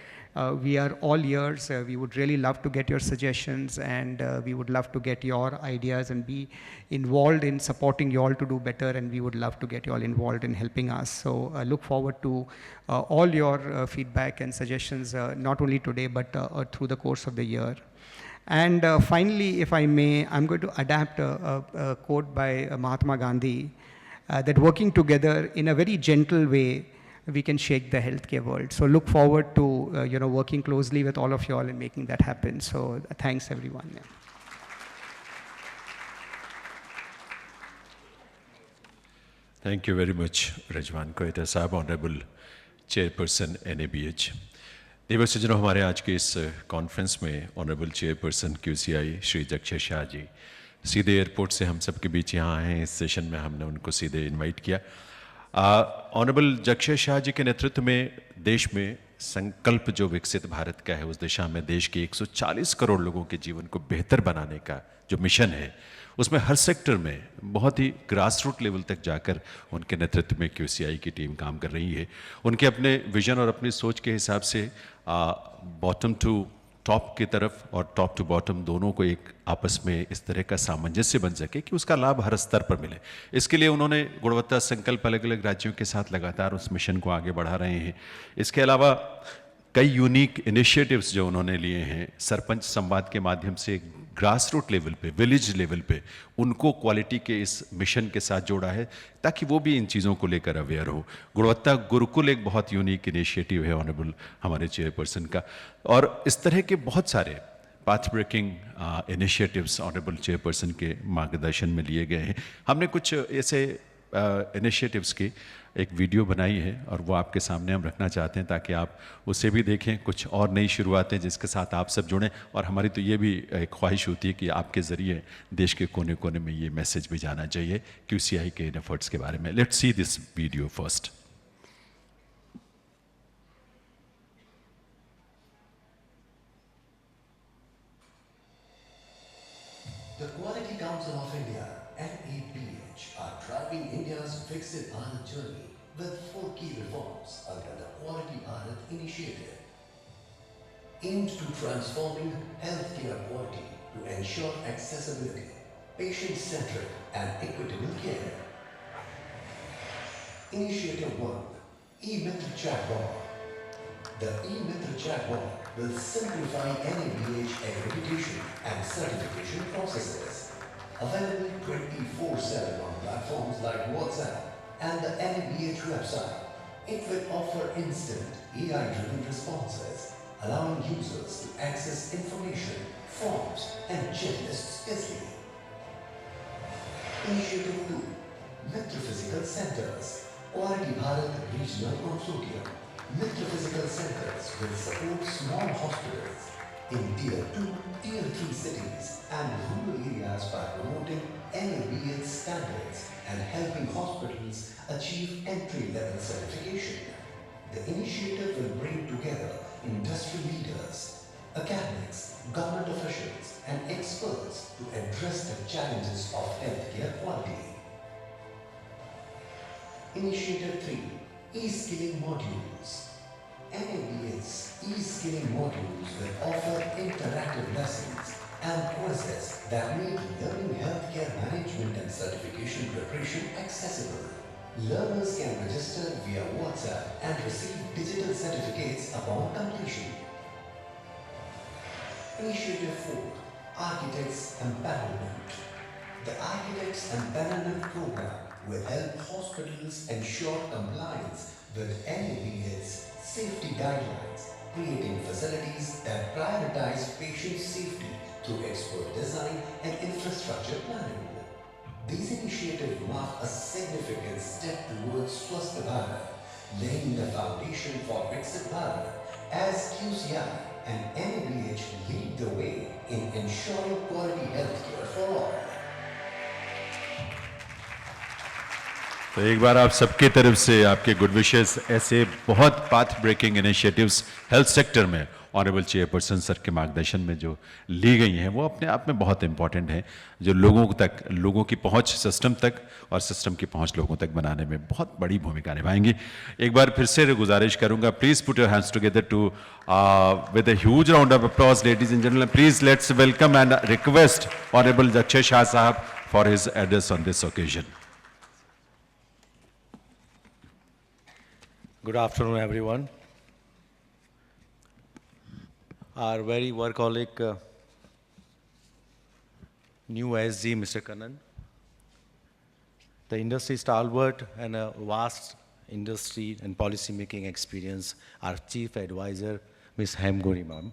we are all ears. We would really love to get your suggestions, and we would love to get your ideas and be involved in supporting you all to do better, and we would love to get you all involved in helping us. So look forward to all your feedback and suggestions, not only today, but through the course of the year. And finally, if I may, I'm going to adapt a quote by Mahatma Gandhi, that working together in a very gentle way, we can shake the healthcare world. So look forward to working closely with all of you all and making that happen. So thanks, everyone. Yeah. Thank you very much, Rajwan Koita sahab, honourable chairperson NABH। देवर सज्जनों, हमारे आज के इस conference में honourable chairperson QCI Shri Jaxay Shah ji सीधे airport से हम सबके बीच यहाँ आए हैं। इस सेशन में हमने उनको सीधे इनवाइट किया। ऑनरेबल जक्षय शाह जी के नेतृत्व में देश में संकल्प जो विकसित भारत का है, उस दिशा में देश के 140 करोड़ लोगों के जीवन को बेहतर बनाने का जो मिशन है, उसमें हर सेक्टर में बहुत ही ग्रास रूट लेवल तक जाकर उनके नेतृत्व में QCI की टीम काम कर रही है। उनके अपने विजन और अपनी सोच के हिसाब से बॉटम टू टॉप की तरफ और टॉप टू बॉटम दोनों को एक आपस में इस तरह का सामंजस्य बन सके कि उसका लाभ हर स्तर पर मिले। इसके लिए उन्होंने गुणवत्ता संकल्प अलग अलग राज्यों के साथ लगातार उस मिशन को आगे बढ़ा रहे हैं। इसके अलावा कई यूनिक इनिशिएटिव्स जो उन्होंने लिए हैं, सरपंच संवाद के माध्यम से ग्रास रूट लेवल पे, विलेज लेवल पे उनको क्वालिटी के इस मिशन के साथ जोड़ा है ताकि वो भी इन चीज़ों को लेकर अवेयर हो। गुणवत्ता गुरुकुल एक बहुत यूनिक इनिशिएटिव है ऑनरेबल हमारे चेयरपर्सन का, और इस तरह के बहुत सारे path breaking initiatives honourable chairperson के मार्गदर्शन में लिए गए हैं। हमने कुछ ऐसे इनिशिएटिव्स की एक वीडियो बनाई है और वो आपके सामने हम रखना चाहते हैं ताकि आप उसे भी देखें। कुछ और नई शुरुआतें जिसके साथ आप सब जुड़ें, और हमारी तो ये भी एक ख्वाहिश होती है कि आपके ज़रिए देश के कोने कोने में ये मैसेज भी जाना चाहिए QCI के इन एफर्ट्स के बारे में। Let's see this video first. The Quality Council of India, NABH, are driving India's Viksit Bharat journey with 4 key reforms under the Quality Bharat initiative, aimed to transforming healthcare quality to ensure accessibility, patient-centric and equitable care. Initiative 1, E-Mitra Chatbot. The E-Mitra Chatbot will simplify NABH accreditation and certification processes. Available 24/7 on platforms like WhatsApp and the NABH website, it will offer instant AI-driven responses, allowing users to access information, forms and checklists easily. Initiative 2, Mitra Physical Centers. Quality Bharat Regional Consortium. Mitra Physical Centers will support small hospitals in Tier 2, Tier 3 cities and rural areas by promoting NABH standards and helping hospitals achieve entry-level certification. The initiative will bring together industry leaders, academics, government officials and experts to address the challenges of healthcare quality. Initiative 3, E-Skilling Modules. NABH's e-skilling modules will offer interactive lessons and quizzes that make learning healthcare management and certification preparation accessible. Learners can register via WhatsApp and receive digital certificates upon completion. Initiative 4, Architects Empowerment. The Architects Empowerment Program will help hospitals ensure compliance with NABH's safety guidelines, creating facilities that prioritize patient safety through expert design and infrastructure planning. These initiatives mark a significant step towards Swasth Bharat, laying the foundation for Viksit Bharat as QCI and NABH lead the way in ensuring quality healthcare for all. तो एक बार आप सबके तरफ से आपके good wishes, ऐसे बहुत path breaking initiatives health sector में ऑनरेबल चेयरपर्सन सर के मार्गदर्शन में जो ली गई हैं, वो अपने आप में बहुत इंपॉर्टेंट है, जो लोगों की पहुंच सिस्टम तक और सिस्टम की पहुंच लोगों तक बनाने में बहुत बड़ी भूमिका निभाएंगी। एक बार फिर से गुजारिश करूंगा, please put your hands together to with a huge round of applause ladies and gentlemen, please let's welcome and request honourable Jaxay Shah sahab for his address on this occasion. Good afternoon, everyone. Our very workaholic new SG, Mr. Kannan, the industry stalwart and a vast industry and policy making experience, our chief advisor, Ms. Hemgori ma'am,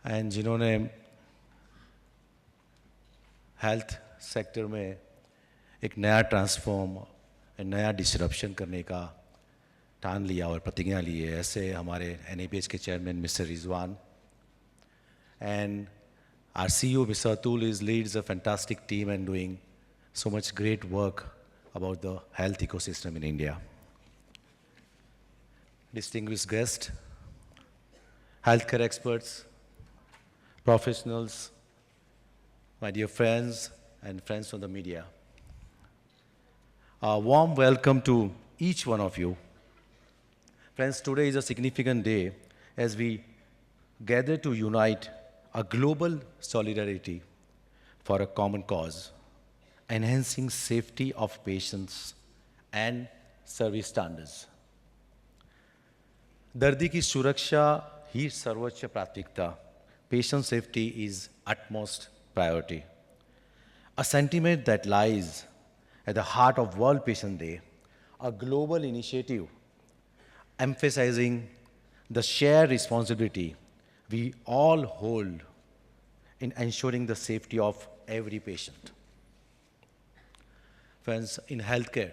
and जिन्होंने health sector में एक नया transform, नया disruption करने का ठान लिया और प्रतिज्ञा ली है। ऐसे हमारे NABH के chairman mister Rizwan and our CEO Mr. Atul leads a fantastic team and doing so much great work about the health ecosystem in India. Distinguished guests, healthcare experts, professionals, my dear friends and friends from the media. A warm welcome to each one of you. Friends, today is a significant day as we gather to unite a global solidarity for a common cause, enhancing safety of patients and service standards. दर्दी की सुरक्षा ही सर्वोच्च प्राथमिकता. Patient safety is utmost priority. A sentiment that lies at the heart of World Patient Day, a global initiative emphasizing the shared responsibility we all hold in ensuring the safety of every patient. Friends, in healthcare,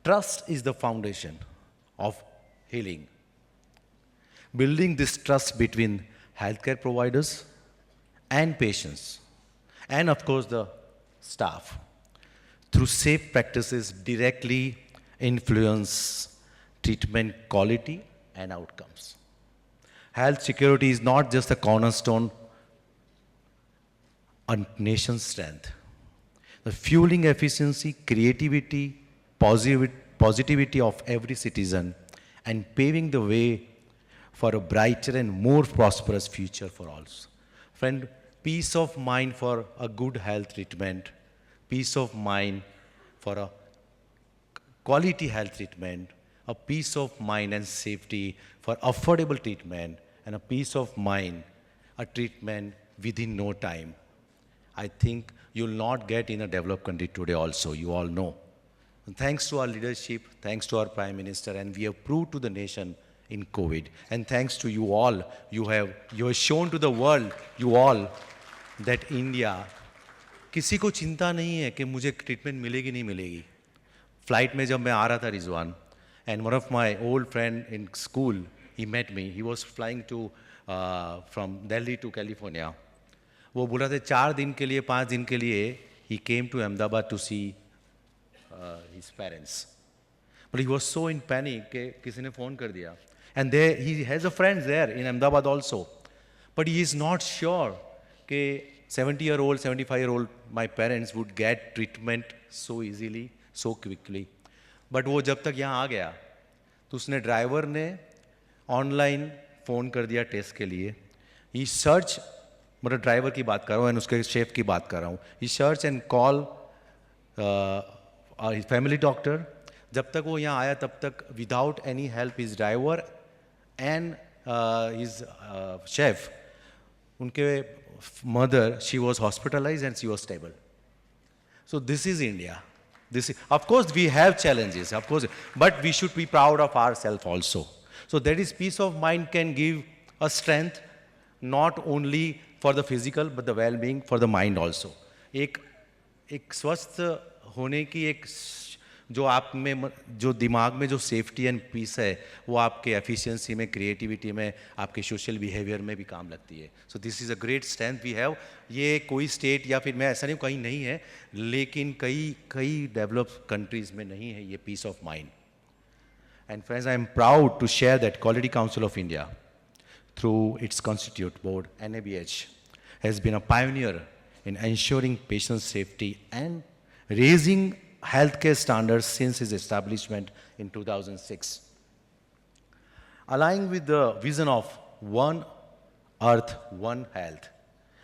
trust is the foundation of healing. Building this trust between healthcare providers and patients, and of course the staff, through safe practices directly influence treatment quality and outcomes. Health security is not just a cornerstone of nation's strength. The fueling efficiency, creativity, positivity of every citizen, and paving the way for a brighter and more prosperous future for all. Friend, peace of mind for a good health treatment, peace of mind for a quality health treatment, a peace of mind and safety for affordable treatment, and a peace of mind, a treatment within no time. I think you'll not get in a developed country today also, you all know. And thanks to our leadership, thanks to our Prime Minister, and we have proved to the nation in COVID. And thanks to you all, you have shown to the world, you all, that India, किसी को चिंता नहीं है कि मुझे treatment मिलेगी नहीं मिलेगी. फ्लाइट में जब मैं आ रहा था Rizwan, and one of my old friend in school, he met me. He was flying to from Delhi to California. वो बोला था 4 दिन के लिए 5 दिन के लिए he came to Ahmedabad to see his parents. But he was so in panic कि किसी ने फ़ोन कर दिया. And there he has a friend there in Ahmedabad also. But he is not sure कि 70-year-old, 75-year-old my parents would get treatment so easily, so quickly. But वो जब तक यहाँ आ गया तो उसने ड्राइवर ने ऑनलाइन फ़ोन कर दिया टेस्ट के लिए. ही सर्च, मतलब ड्राइवर की बात कर रहा हूँ एंड उसके शेफ की बात कर रहा हूँ. He search and call family doctor. जब तक वो यहाँ आया तब तक without any help his driver and his chef, उनके mother, she was hospitalise and she was stable. So this is India. Of course, we have challenges, of course, but we should be proud of ourselves also. So that is peace of mind can give us strength, not only for the physical, but the well-being for the mind also. एक स्वस्थ होने की एक जो आप में जो दिमाग में जो सेफ्टी एंड पीस है वो आपके एफिशिएंसी में, क्रिएटिविटी में, आपके सोशल बिहेवियर में भी काम लगती है. So this is a great strength we have. ये कोई स्टेट या फिर मैं ऐसा नहीं कहीं नहीं है, लेकिन कई डेवलप्ड कंट्रीज़ में नहीं है ये peace of mind. And friends, I am proud to share that quality council of India through its constitute board NABH has been a pioneer in ensuring patient safety and raising healthcare standards since its establishment in 2006. Aligning with the vision of One Earth, One Health,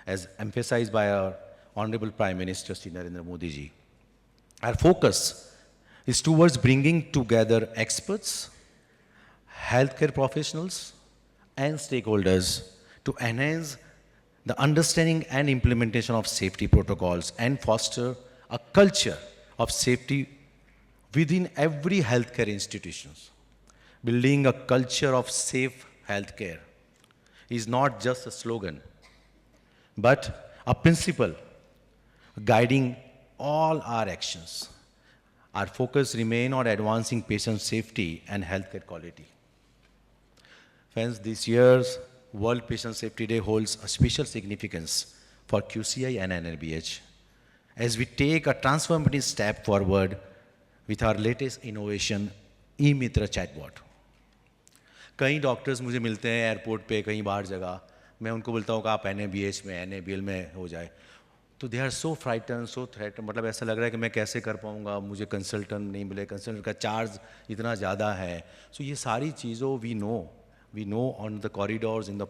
as emphasized by our Honorable Prime Minister Shri Narendra Modi ji, our focus is towards bringing together experts, healthcare professionals, and stakeholders to enhance the understanding and implementation of safety protocols and foster a culture of safety within every healthcare institutions. Building a culture of safe healthcare is not just a slogan, but a principle guiding all our actions. Our focus remain on advancing patient safety and healthcare quality. Friends, this year's World Patient Safety Day holds a special significance for QCI and NABH as we take a transformative step forward with our latest innovation, e-Mitra chatbot. कई doctors मुझे मिलते हैं airport पे, कहीं बाहर जगह, मैं उनको बोलता हूँ कि आप NABH में, NABL में हो जाए, तो they are so frighten, so threat, मतलब ऐसा लग रहा है कि मैं कैसे कर पाऊँगा, मुझे कंसल्टेंट नहीं मिले, कंसल्टेंट का चार्ज इतना ज़्यादा है. सो ये सारी चीज़ों we know on the corridors in the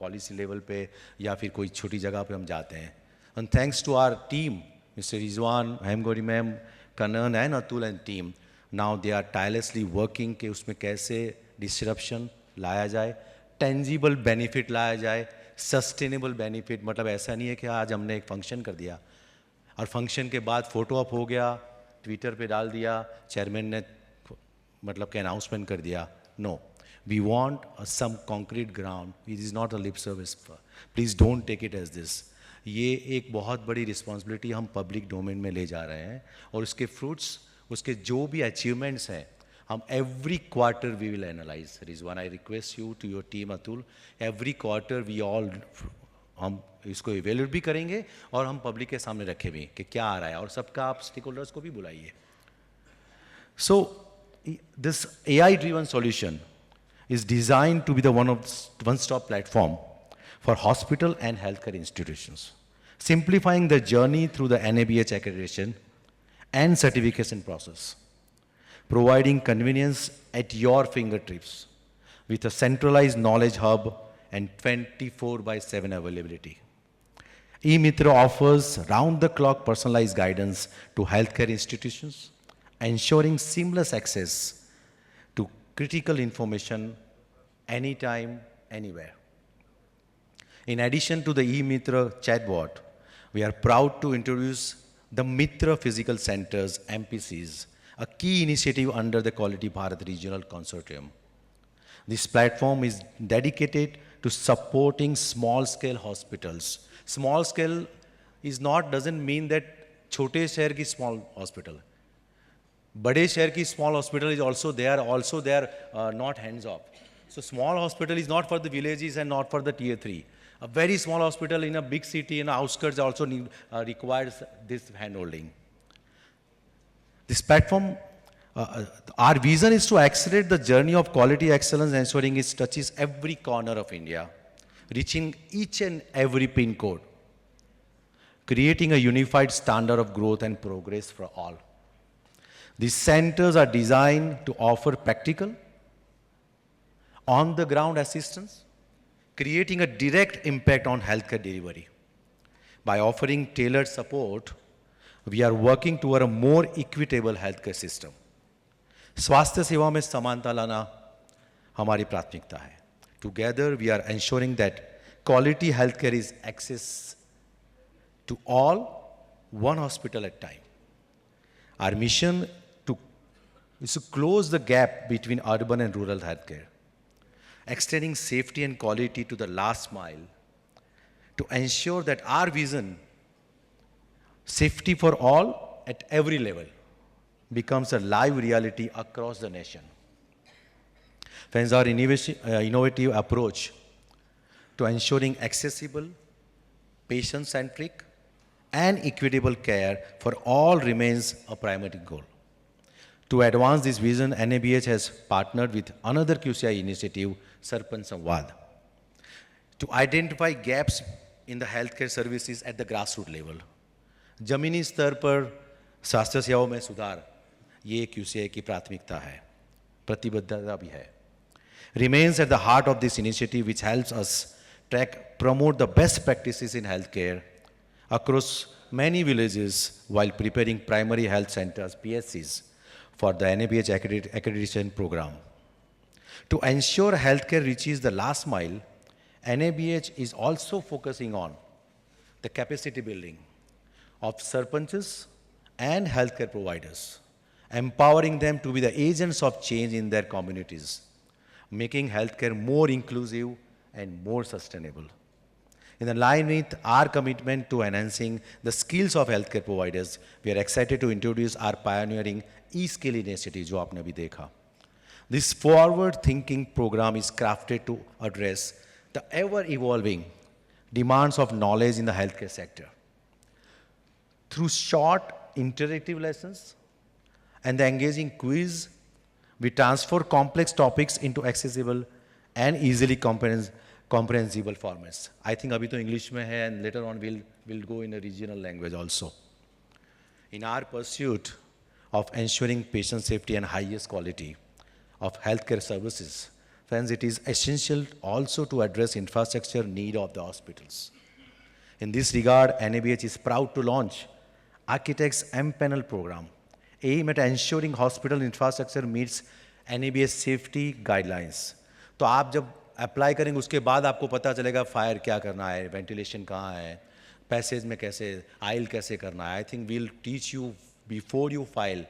policy level पे या फिर कोई छोटी जगह पे हम जाते हैं. And thanks to our team, mister Rizwan, Hemgauri ma'am, Kannan and Atul and team, now they are tirelessly working कि उसमें कैसे डिसरप्शन लाया जाए, टेंजिबल बेनिफिट लाया जाए, सस्टेनेबल बेनिफिट. मतलब ऐसा नहीं है कि आज हमने एक फंक्शन कर दिया और फंक्शन के बाद फोटो अप हो गया, ट्विटर पे डाल दिया, चेयरमैन ने मतलब कि अनाउंसमेंट कर दिया. No, we want some concrete ground. It is not a lip service. Please don't take it as this. ये एक बहुत बड़ी रिस्पॉन्सिबिलिटी हम पब्लिक डोमेन में ले जा रहे हैं और उसके फ्रूट्स, उसके जो भी अचीवमेंट्स हैं, हम every quarter we will analyze. Rizwan, I request you to your team Atul, every quarter we all हम इसको evaluate भी करेंगे और हम पब्लिक के सामने रखें भी कि क्या आ रहा है और सबका आप स्टेक होल्डर्स को भी बुलाइए. So this AI driven solution is designed to be the one-stop platform for hospital and healthcare institutions, simplifying the journey through the NABH accreditation and certification process, providing convenience at your fingertips with a centralized knowledge hub and 24/7 availability. e-Mitra offers round-the-clock personalized guidance to healthcare institutions, ensuring seamless access to critical information anytime, anywhere. In addition to the e-Mitra chatbot, we are proud to introduce the Mitra Physical Centers, MPCs, a key initiative under the Quality Bharat Regional Consortium. This platform is dedicated to supporting small-scale hospitals. Small scale doesn't mean that छोटे शहर की small hospital. बड़े शहर की small hospital is also there, not hands-off. So small hospital is not for the villages and not for the tier 3. A very small hospital in a big city in the outskirts also requires this handholding. This platform, our vision is to accelerate the journey of quality excellence, ensuring it touches every corner of India, reaching each and every pin code, creating a unified standard of growth and progress for all. These centers are designed to offer practical, on-the-ground assistance, creating a direct impact on healthcare delivery. By offering tailored support, we are working toward a more equitable healthcare system. स्वास्थ्य सेवा में समानता लाना हमारी प्राथमिकता है. Together, we are ensuring that quality healthcare is access to all, one hospital at a time. Our mission is to close the gap between urban and rural healthcare, extending safety and quality to the last mile, to ensure that our vision, safety for all at every level, becomes a live reality across the nation. Friends, our innovative approach to ensuring accessible, patient-centric, and equitable care for all remains a primary goal. To advance this vision, NABH has partnered with another QCI initiative, Sarpanch Samvad, to identify gaps in the healthcare services at the grassroots level. जमीनी स्तर पर स्वास्थ्य सेवाओं में सुधार, ये QCI की प्राथमिकता है, प्रतिबद्धता भी है. Remains at the heart of this initiative, which helps us promote the best practices in healthcare across many villages while preparing primary health centers, PSCs, for the NABH accreditation program. To ensure healthcare reaches the last mile, NABH is also focusing on the capacity building of sarpanches and healthcare providers, empowering them to be the agents of change in their communities, making healthcare more inclusive and more sustainable. In line with our commitment to enhancing the skills of healthcare providers, we are excited to introduce our pioneering e-skill initiative, जो आपने अभी देखा. This forward-thinking program is crafted to address the ever-evolving demands of knowledge in the healthcare sector. Through short interactive lessons and the engaging quiz, we transfer complex topics into accessible and easily comprehensible formats. I think अभी तो English में है, and later on we'll go in a regional language also. In our pursuit of ensuring patient safety and highest quality of healthcare services, friends, it is essential also to address infrastructure need of the hospitals. In this regard, NABH is proud to launch Architects M-Panel program, aimed at ensuring hospital infrastructure meets NABH safety guidelines. तो आप जब apply करेंगे उसके बाद आपको पता चलेगा fire क्या करना है, वेंटिलेशन कहाँ है, पैसेज में कैसे, आइल कैसे करना है. I think we'll teach you before you file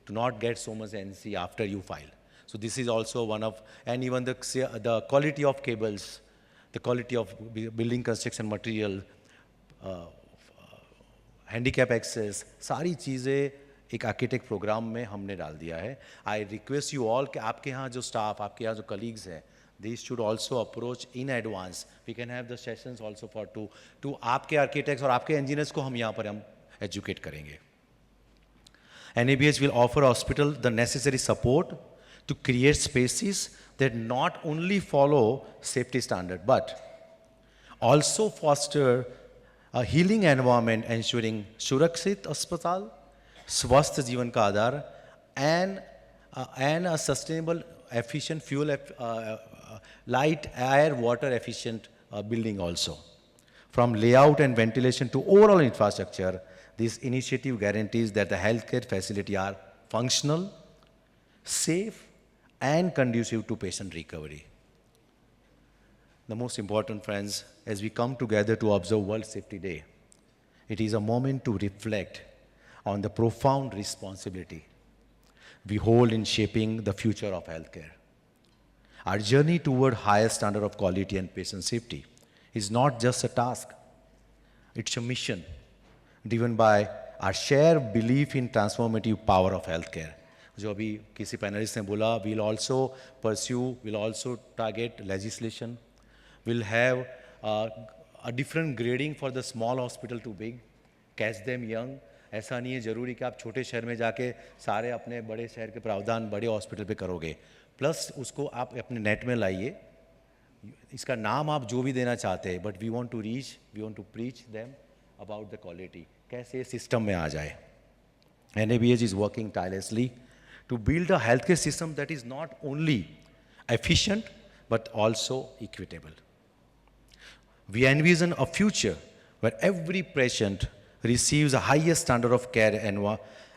to not get so much NC after you file. So this is also one of, and even the quality of cables, the quality of building construction material, handicap access, सारी चीज़ें एक architect programme में हमने डाल दिया है. I request you all कि आपके यहाँ जो स्टाफ, आपके यहाँ जो कलीग्स हैं, they should also approach in advance. We can have the sessions also for to आपके आर्किटेक्ट्स और आपके इंजीनियर्स को हम यहाँ पर हम एजुकेट करेंगे. NABH will offer hospital the necessary support to create spaces that not only follow safety standard but also foster a healing environment ensuring सुरक्षित अस्पताल, स्वस्थ जीवन का आधार, and a sustainable, efficient fuel, light, air, water efficient building also. From layout and ventilation to overall infrastructure, this initiative guarantees that the healthcare facility are functional, safe, and conducive to patient recovery. The most important, friends, as we come together to observe World Safety Day, it is a moment to reflect on the profound responsibility we hold in shaping the future of healthcare. Our journey toward higher standard of quality and patient safety is not just a task, it's a mission driven by our shared belief in transformative power of healthcare. जो अभी किसी panelist ने बोला, we'll also pursue, we'll also target legislation, we'll have a different grading for the small hospital to big, catch them young. ऐसा नहीं है ज़रूरी कि आप छोटे शहर में जाके सारे अपने बड़े शहर के प्रावधान बड़े हॉस्पिटल पे करोगे. प्लस उसको आप अपने नेट में लाइए, इसका नाम आप जो भी देना चाहते हैं, but we want to reach, we want to preach them about the quality, कैसे सिस्टम में आ जाए. NABH is working tirelessly to build a healthcare system that is not only efficient but also equitable. We envision a future where every patient receives a highest standard of care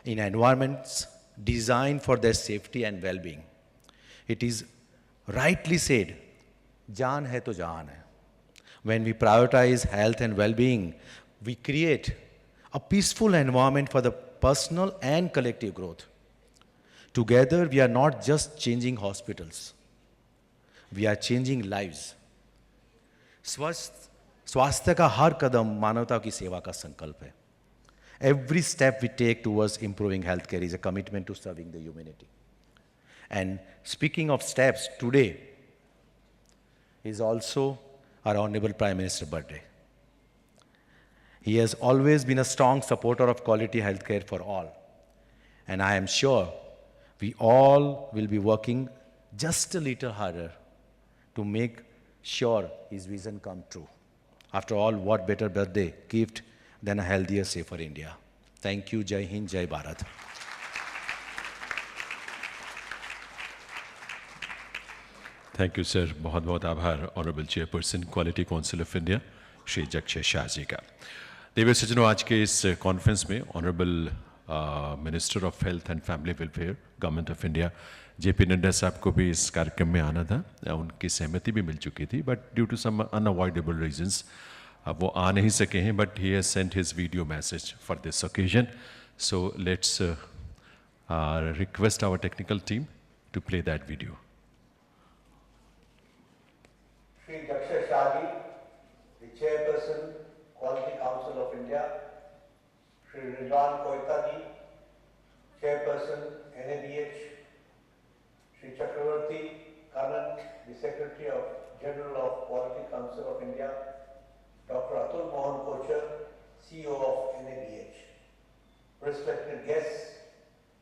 in environments designed for their safety and well-being. It is rightly said, jaan hai to jaan hai. When we prioritize health and well-being, we create a peaceful environment for the personal and collective growth. Together, we are not just changing hospitals, we are changing lives. स्वास्थ्य का हर कदम मानवता की सेवा का संकल्प है. Every step we take towards improving healthcare is a commitment to serving the humanity. And speaking of steps, today is also our Honorable Prime Minister's birthday. He has always been a strong supporter of quality healthcare for all. And I am sure we all will be working just a little harder to make sure his vision come true. After all, what better birthday gift than a healthier, safer India. Thank you. Jai Hind, Jai Bharat. Thank you sir. बहुत बहुत आभार honourable chairperson quality council of India Shri Jaxay Shah ji का. देवी सज्जनों, आज के इस conference में honourable minister of health and family welfare government of India JP Nadda sahab को भी इस कार्यक्रम में आना था. उनकी सहमति भी मिल चुकी थी, but due to some unavoidable reasons वो आ नहीं सके हैं. But he has sent his video message for this occasion. So let's request our technical team to play that video. Shri Jakshay Shah ji, the chairperson Ridwan Koita ji, Chairperson NABH, Shri Chakravarti Kannan, the Secretary General of Quality Council of India, Dr. Atul Mohan Kochar, CEO of NABH, respected guests,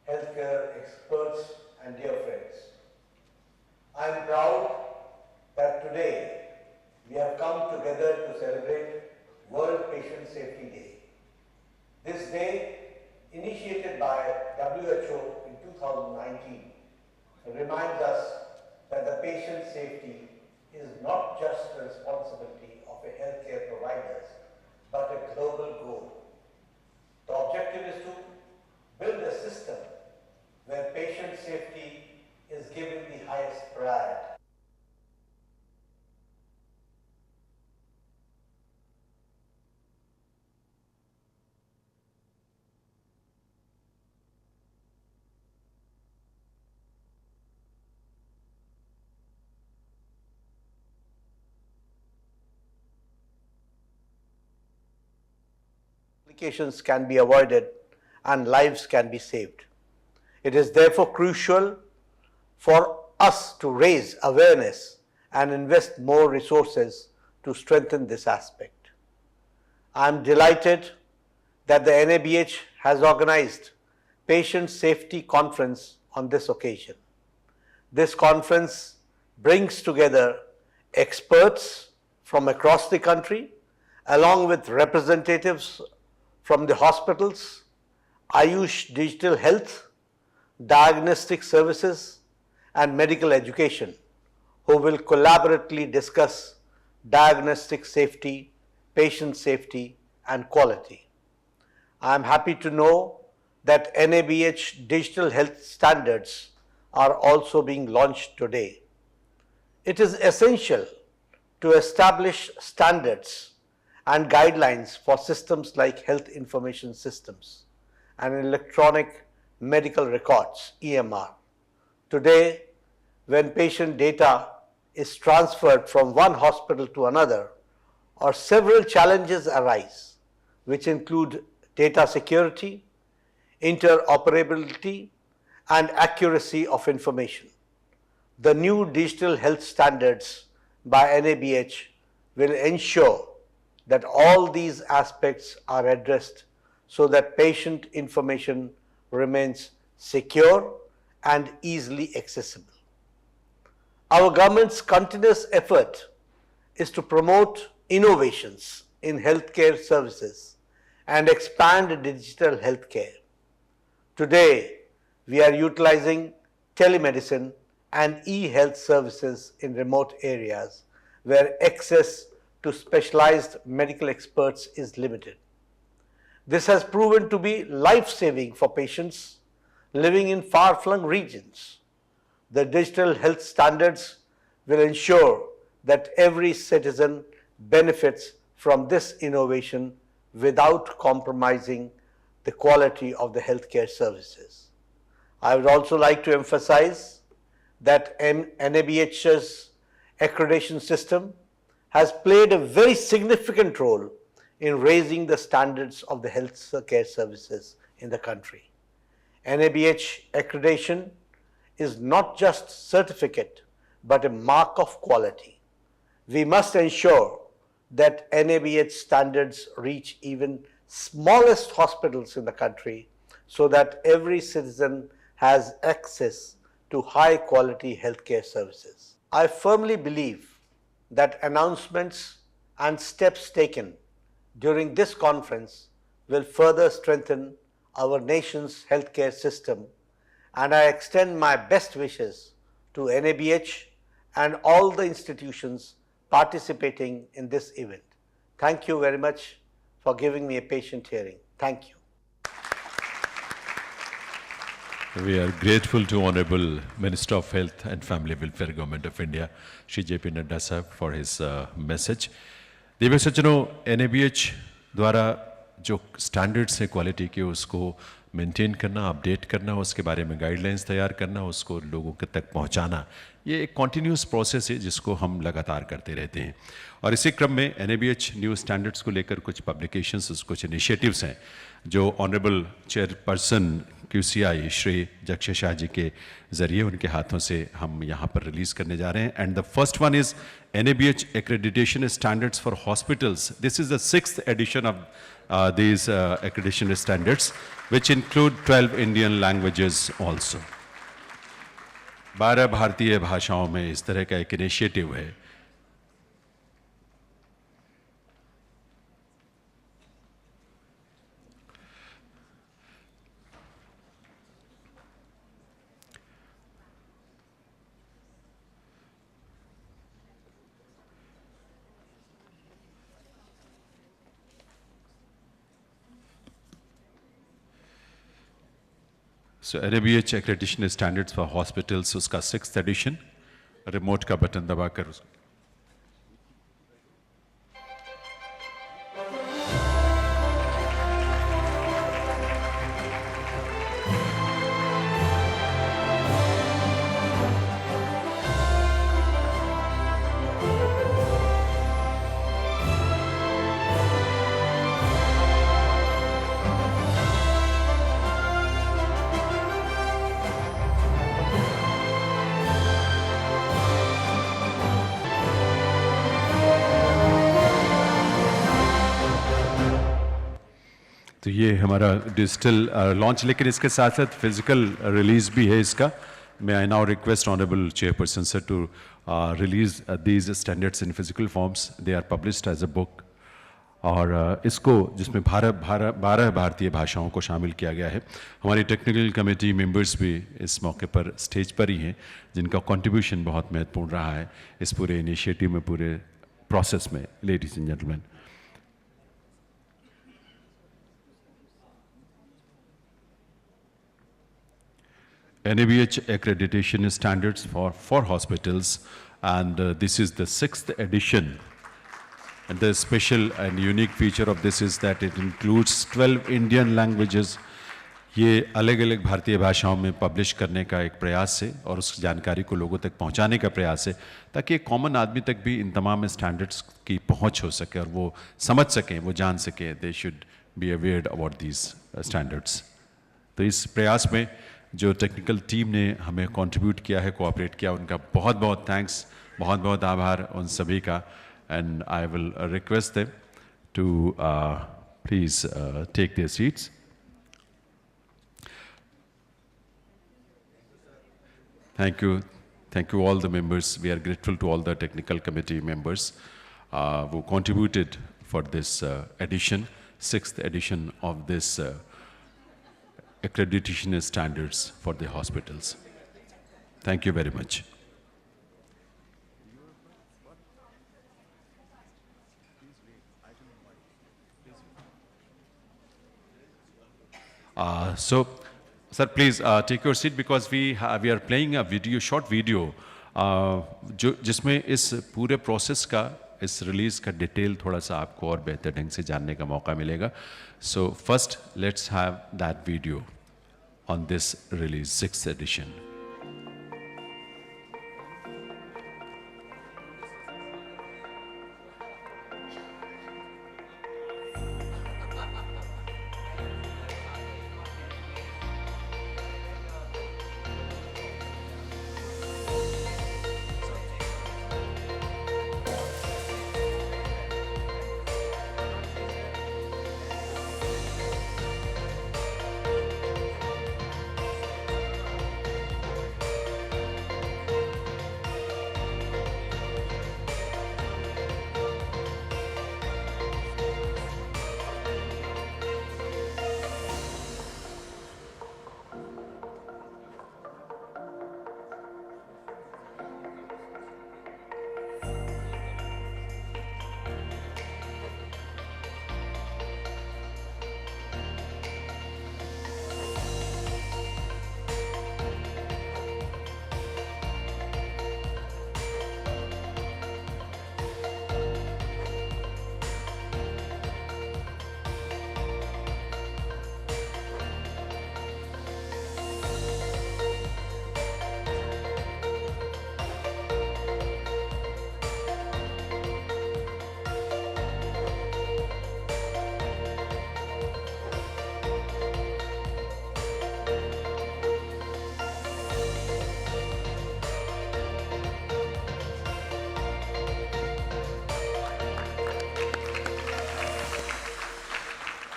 healthcare experts, and dear friends. I am proud that today we have come together to celebrate World Patient Safety Day. This day, initiated by WHO in 2019, reminds us that the patient safety is not just the responsibility of a healthcare providers, but a global goal. The objective is to build a system where patient safety is given the highest priority. Complications can be avoided and lives can be saved. It is therefore crucial for us to raise awareness and invest more resources to strengthen this aspect. I am delighted that the NABH has organized Patient Safety Conference on this occasion. This conference brings together experts from across the country along with representatives from the hospitals, Ayush Digital Health, Diagnostic Services, and Medical Education, who will collaboratively discuss diagnostic safety, patient safety, and quality. I am happy to know that NABH Digital Health Standards are also being launched today. It is essential to establish standards and guidelines for systems like health information systems and electronic medical records, EMR. Today, when patient data is transferred from one hospital to another, or several challenges arise, which include data security, interoperability, and accuracy of information. The new digital health standards by NABH will ensure that all these aspects are addressed so that patient information remains secure and easily accessible. Our government's continuous effort is to promote innovations in healthcare services and expand digital healthcare. Today, we are utilizing telemedicine and e-health services in remote areas where access to specialized medical experts is limited. This has proven to be life-saving for patients living in far-flung regions. The digital health standards will ensure that every citizen benefits from this innovation without compromising the quality of the healthcare services. I would also like to emphasize that NABH's accreditation system has played a very significant role in raising the standards of the healthcare services in the country. NABH accreditation is not just certificate, but a mark of quality. We must ensure that NABH standards reach even smallest hospitals in the country so that every citizen has access to high quality healthcare services. I firmly believe that announcements and steps taken during this conference will further strengthen our nation's healthcare system, and I extend my best wishes to NABH and all the institutions participating in this event. Thank you very much for giving me a patient hearing. Thank you. We are grateful to Honorable Minister of Health and Family Welfare, Government of India, Shri J.P. Nadda Sahab, for his message. Divya सज्जनों, NABH द्वारा जो standards हैं quality के, उसको maintain करना, update करना, उसके बारे में गाइडलाइंस तैयार करना, उसको लोगों के तक पहुंचाना, ये एक कॉन्टिन्यूस प्रोसेस है जिसको हम लगातार करते रहते हैं. और इसी क्रम में NABH न्यू स्टैंडर्ड्स को लेकर कुछ पब्लिकेशंस, कुछ इनिशिएटिव्स हैं जो honourable chairperson QCI Shri Jaxay Shah ji के ज़रिए उनके हाथों से हम यहाँ पर रिलीज़ करने जा रहे हैं. And the first one is NABH accreditation standards for hospitals. This is the 6th edition of these accreditation standards, which include 12 Indian languages also. 12 भारतीय भाषाओं में इस तरह का एक इनिशिएटिव है. So NABH accreditation standards for hospitals उसका 6th edition. Remote का बटन दबाकर उसको तो ये हमारा डिजिटल लॉन्च, लेकिन इसके साथ साथ फिजिकल रिलीज भी है इसका. May I now request Honorable Chairperson sir to release these standards in physical forms. They are published as a book. और इसको जिसमें 12 भारतीय भाषाओं को शामिल किया गया है. हमारी टेक्निकल कमेटी मेंबर्स भी इस मौके पर स्टेज पर ही हैं, जिनका कंट्रीब्यूशन बहुत महत्वपूर्ण रहा है इस पूरे इनिशिएटिव में, पूरे प्रोसेस में. Ladies and gentleman, NABH accreditation standards for hospitals, and this is the 6th edition. And the special and unique feature of this is that it includes 12 Indian languages. ये अलग अलग भारतीय भाषाओं में पब्लिश करने का एक प्रयास है और उस जानकारी को लोगों तक पहुंचाने का प्रयास है, ताकि एक कॉमन आदमी तक भी इन तमाम स्टैंडर्ड्स की पहुंच हो सके और वो समझ सकें, वो जान सकें. They should be अवेयर्ड about these standards. तो इस प्रयास में जो टेक्निकल टीम ने हमें कंट्रीब्यूट किया है, कोऑपरेट किया, उनका बहुत बहुत थैंक्स, बहुत बहुत आभार उन सभी का. And I will request them to please take their seats. Thank you all the members. We are grateful to all the technical committee members who contributed for this edition, 6th edition of this accreditation standards for the hospitals. Thank you very much. So, sir, please take your seat, because we are playing a video, short video, जो जिसमें इस पूरे process का, इस release का detail थोड़ा सा आपको और बेहतर ढंग से जानने का मौका मिलेगा. So first, let's have that video on this release, 6th edition.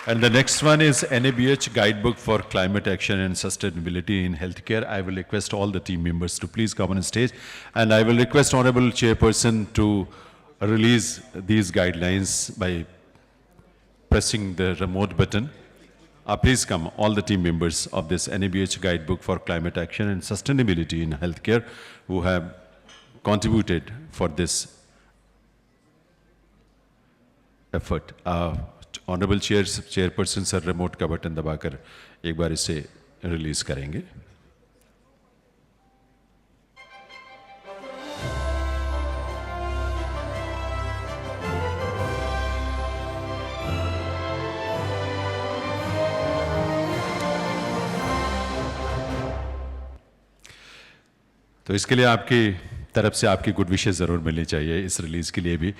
And the next one is NABH Guidebook for Climate Action and Sustainability in Healthcare. I will request all the team members to please come on stage, and I will request Honorable Chairperson to release these guidelines by pressing the remote button. Please come, all the team members of this NABH Guidebook for Climate Action and Sustainability in Healthcare who have contributed for this effort. Honorable Chairperson sir remote का button दबाकर एक बार इसे release करेंगे. तो इसके लिए आपकी तरफ से आपकी गुड विशेस ज़रूर मिलनी चाहिए इस रिलीज़ के लिए भी.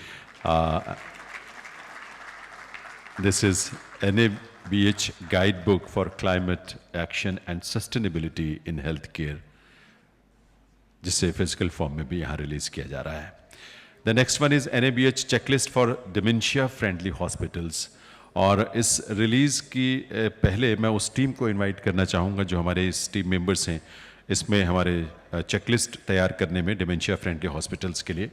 This is NABH Guidebook for Climate Action and Sustainability in Healthcare, जिसे फिजिकल फॉर्म में भी यहाँ रिलीज़ किया जा रहा है. The next one is NABH Checklist for Dementia Friendly Hospitals. और इस रिलीज़ की पहले मैं उस टीम को इनवाइट करना चाहूँगा जो हमारे इस टीम मेंबर्स हैं इसमें हमारे चेकलिस्ट तैयार करने में डिमेंशिया फ्रेंडली हॉस्पिटल्स के लिए.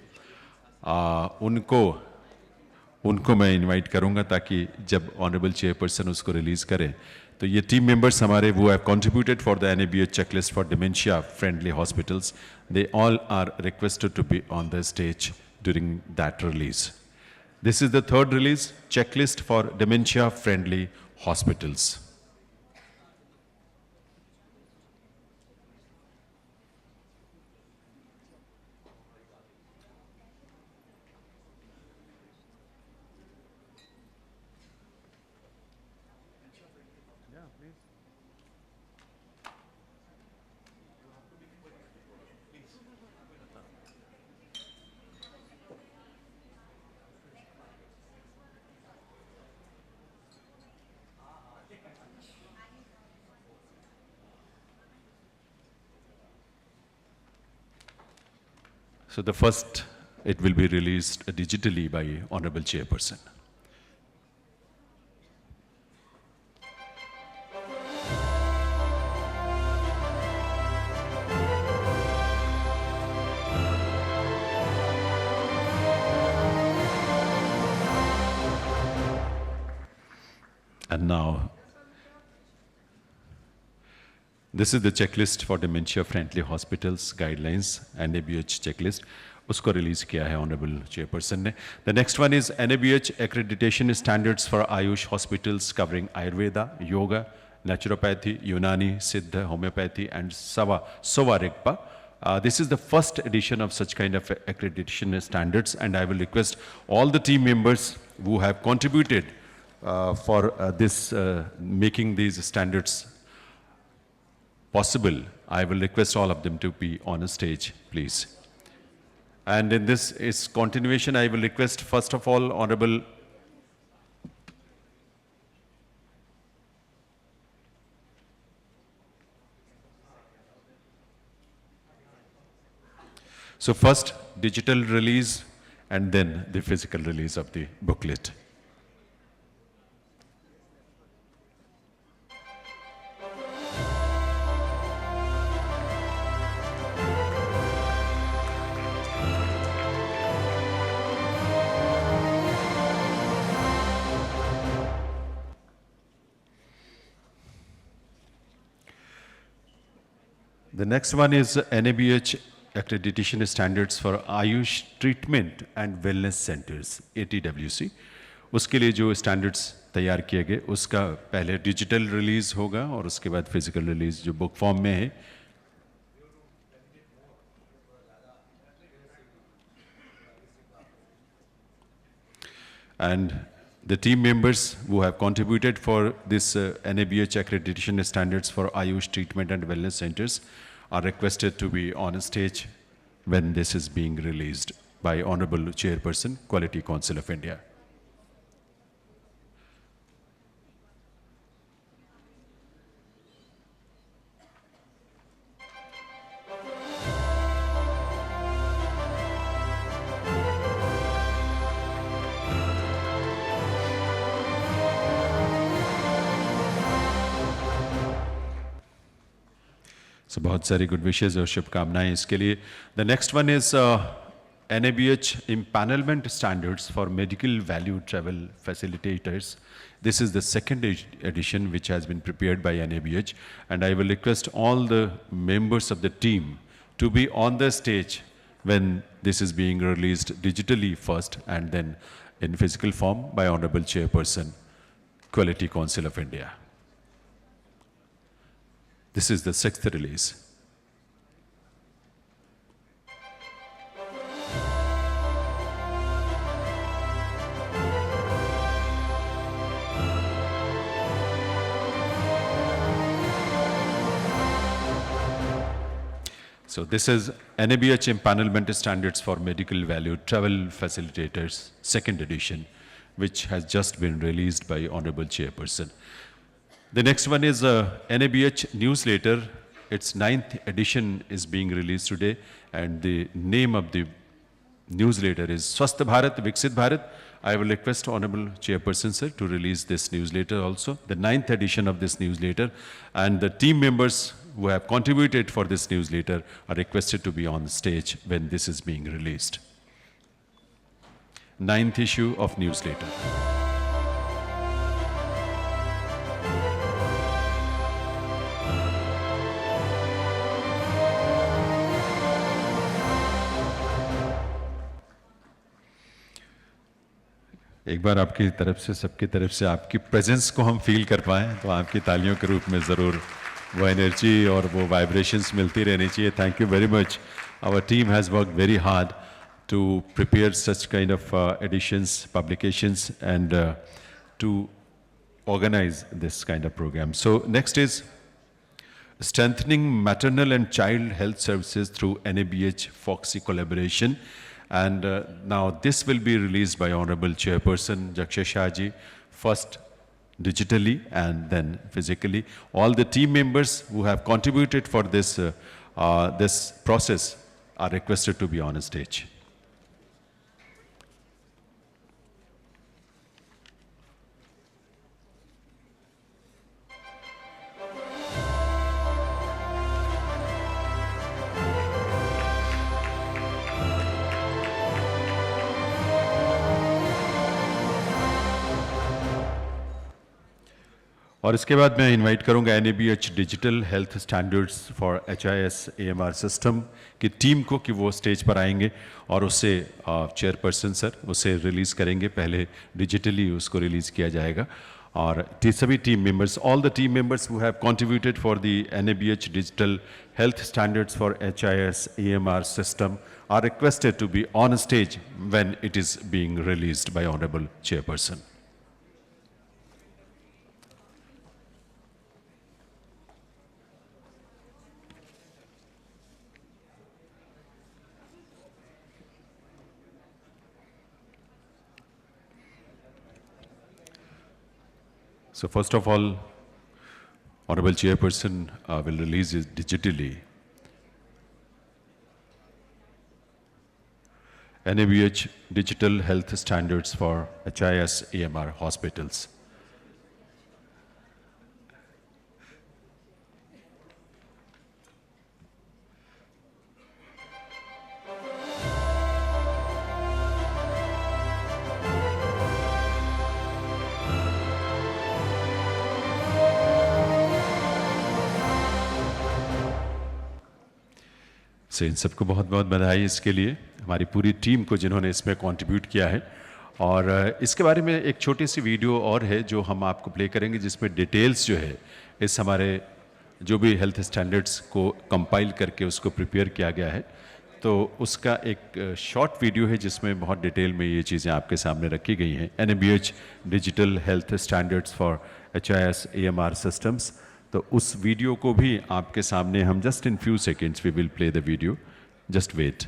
उनको मैं इनवाइट करूंगा ताकि जब ऑनरेबल चेयरपर्सन उसको रिलीज़ करें तो ये टीम मेंबर्स हमारे वो have contributed for the NABH checklist for dementia friendly hospitals. They all are requested to be on the stage during that release. This is the third release, checklist for dementia friendly hospitals. So the first, it will be released digitally by Honorable Chairperson. And now, this is the checklist for dementia-friendly hospitals guidelines, NABH checklist. उसको release किया है honourable chairperson ने. The next one is NABH accreditation standards for Ayush hospitals covering Ayurveda, yoga, naturopathy, Unani, Siddha, homeopathy, and Sova Rigpa. This is the first edition of such kind of accreditation standards, and I will request all the team members who have contributed for this making these standards possible. I will request all of them to be on a stage, please. And in this is continuation, I will request first of all Honorable So first digital release and then the physical release of the booklet. The next one is NABH accreditation standards for Ayush treatment and wellness centers, ATWC. उसके लिए जो standards तैयार किए गए उसका पहले digital release होगा और उसके बाद physical release जो book form में है. And the team members who have contributed for this NABH accreditation standards for Ayush treatment and wellness centers are requested to be on a stage when this is being released by Honorable Chairperson, Quality Council of India. So बहुत सारी good wishes और शुभकामनाएं इसके लिए. The next one is NABH empanelment standards for medical value travel facilitators. This is the second edition which has been prepared by NABH, and I will request all the members of the team to be on the stage when this is being released digitally first and then in physical form by Honorable Chairperson, Quality Council of India. This is the sixth release. So this is NABH Empanelment Standards for Medical Value Travel Facilitators, second edition, which has just been released by Honorable Chairperson. The next one is NABH Newsletter. Its 9th edition is being released today, and the name of the newsletter is Swasth Bharat, Viksit Bharat. I will request Honorable Chairperson, sir, to release this newsletter also, the 9th edition of this newsletter. And the team members who have contributed for this newsletter are requested to be on the stage when this is being released. 9th issue of newsletter. एक बार आपकी तरफ से, सबकी तरफ से आपकी presence को हम फील कर पाएं तो आपकी तालियों के रूप में ज़रूर वो एनर्जी और वो वाइब्रेशंस मिलती रहनी चाहिए. Thank you very much. Our team has worked very hard to prepare such kind of editions, publications and to organize this kind of program. So next is strengthening maternal and child health services through NABH Foxy collaboration. And now this will be released by Honorable Chairperson Jakshay Shah ji, first digitally and then physically. All the team members who have contributed for this, this process are requested to be on a stage. और इसके बाद मैं invite करूंगा NABH digital health standards for HIS AMR system की team को कि वो stage पर आएंगे और उससे चेयरपर्सन सर उसे रिलीज़ करेंगे. पहले डिजिटली उसको रिलीज़ किया जाएगा और सभी team members, all the team members who have contributed for the NABH digital health standards for HIS AMR system are requested to be on stage when it is being released by honourable chairperson. So first of all, Honorable Chairperson will release it digitally. NABH Digital Health Standards for HIS AMR Hospitals. से इन सबको बहुत बहुत बधाई इसके लिए, हमारी पूरी team को जिन्होंने इसमें कंट्रीब्यूट किया है. और इसके बारे में एक छोटी सी वीडियो और है जो हम आपको प्ले करेंगे जिसमें डिटेल्स जो है इस हमारे जो भी हेल्थ स्टैंडर्ड्स को कंपाइल करके उसको प्रिपेयर किया गया है, तो उसका एक शॉर्ट वीडियो है जिसमें बहुत डिटेल में ये चीज़ें आपके सामने रखी गई हैं. NABH digital health standards for HIS AMR systems. तो उस वीडियो को भी आपके सामने हम just in few seconds we will play the video. Just wait.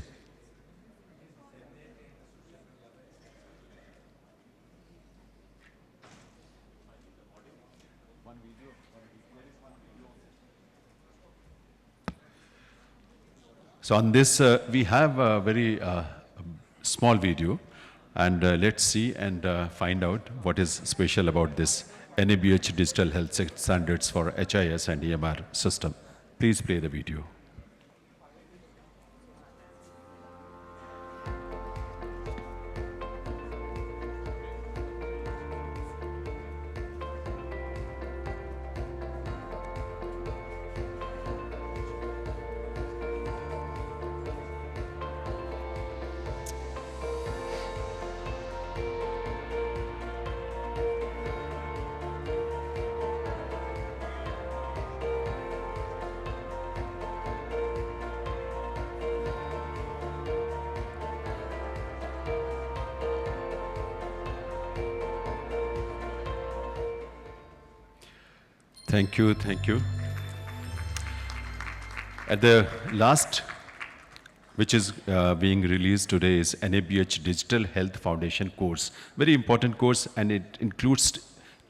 So on this we have a very small video, and let's see and find out what is special about this NABH Digital Health Standards for HIS and AMR system. Please play the video. Thank you, thank you. At the last, which is being released today, is NABH Digital Health Foundation course. Very important course, and it includes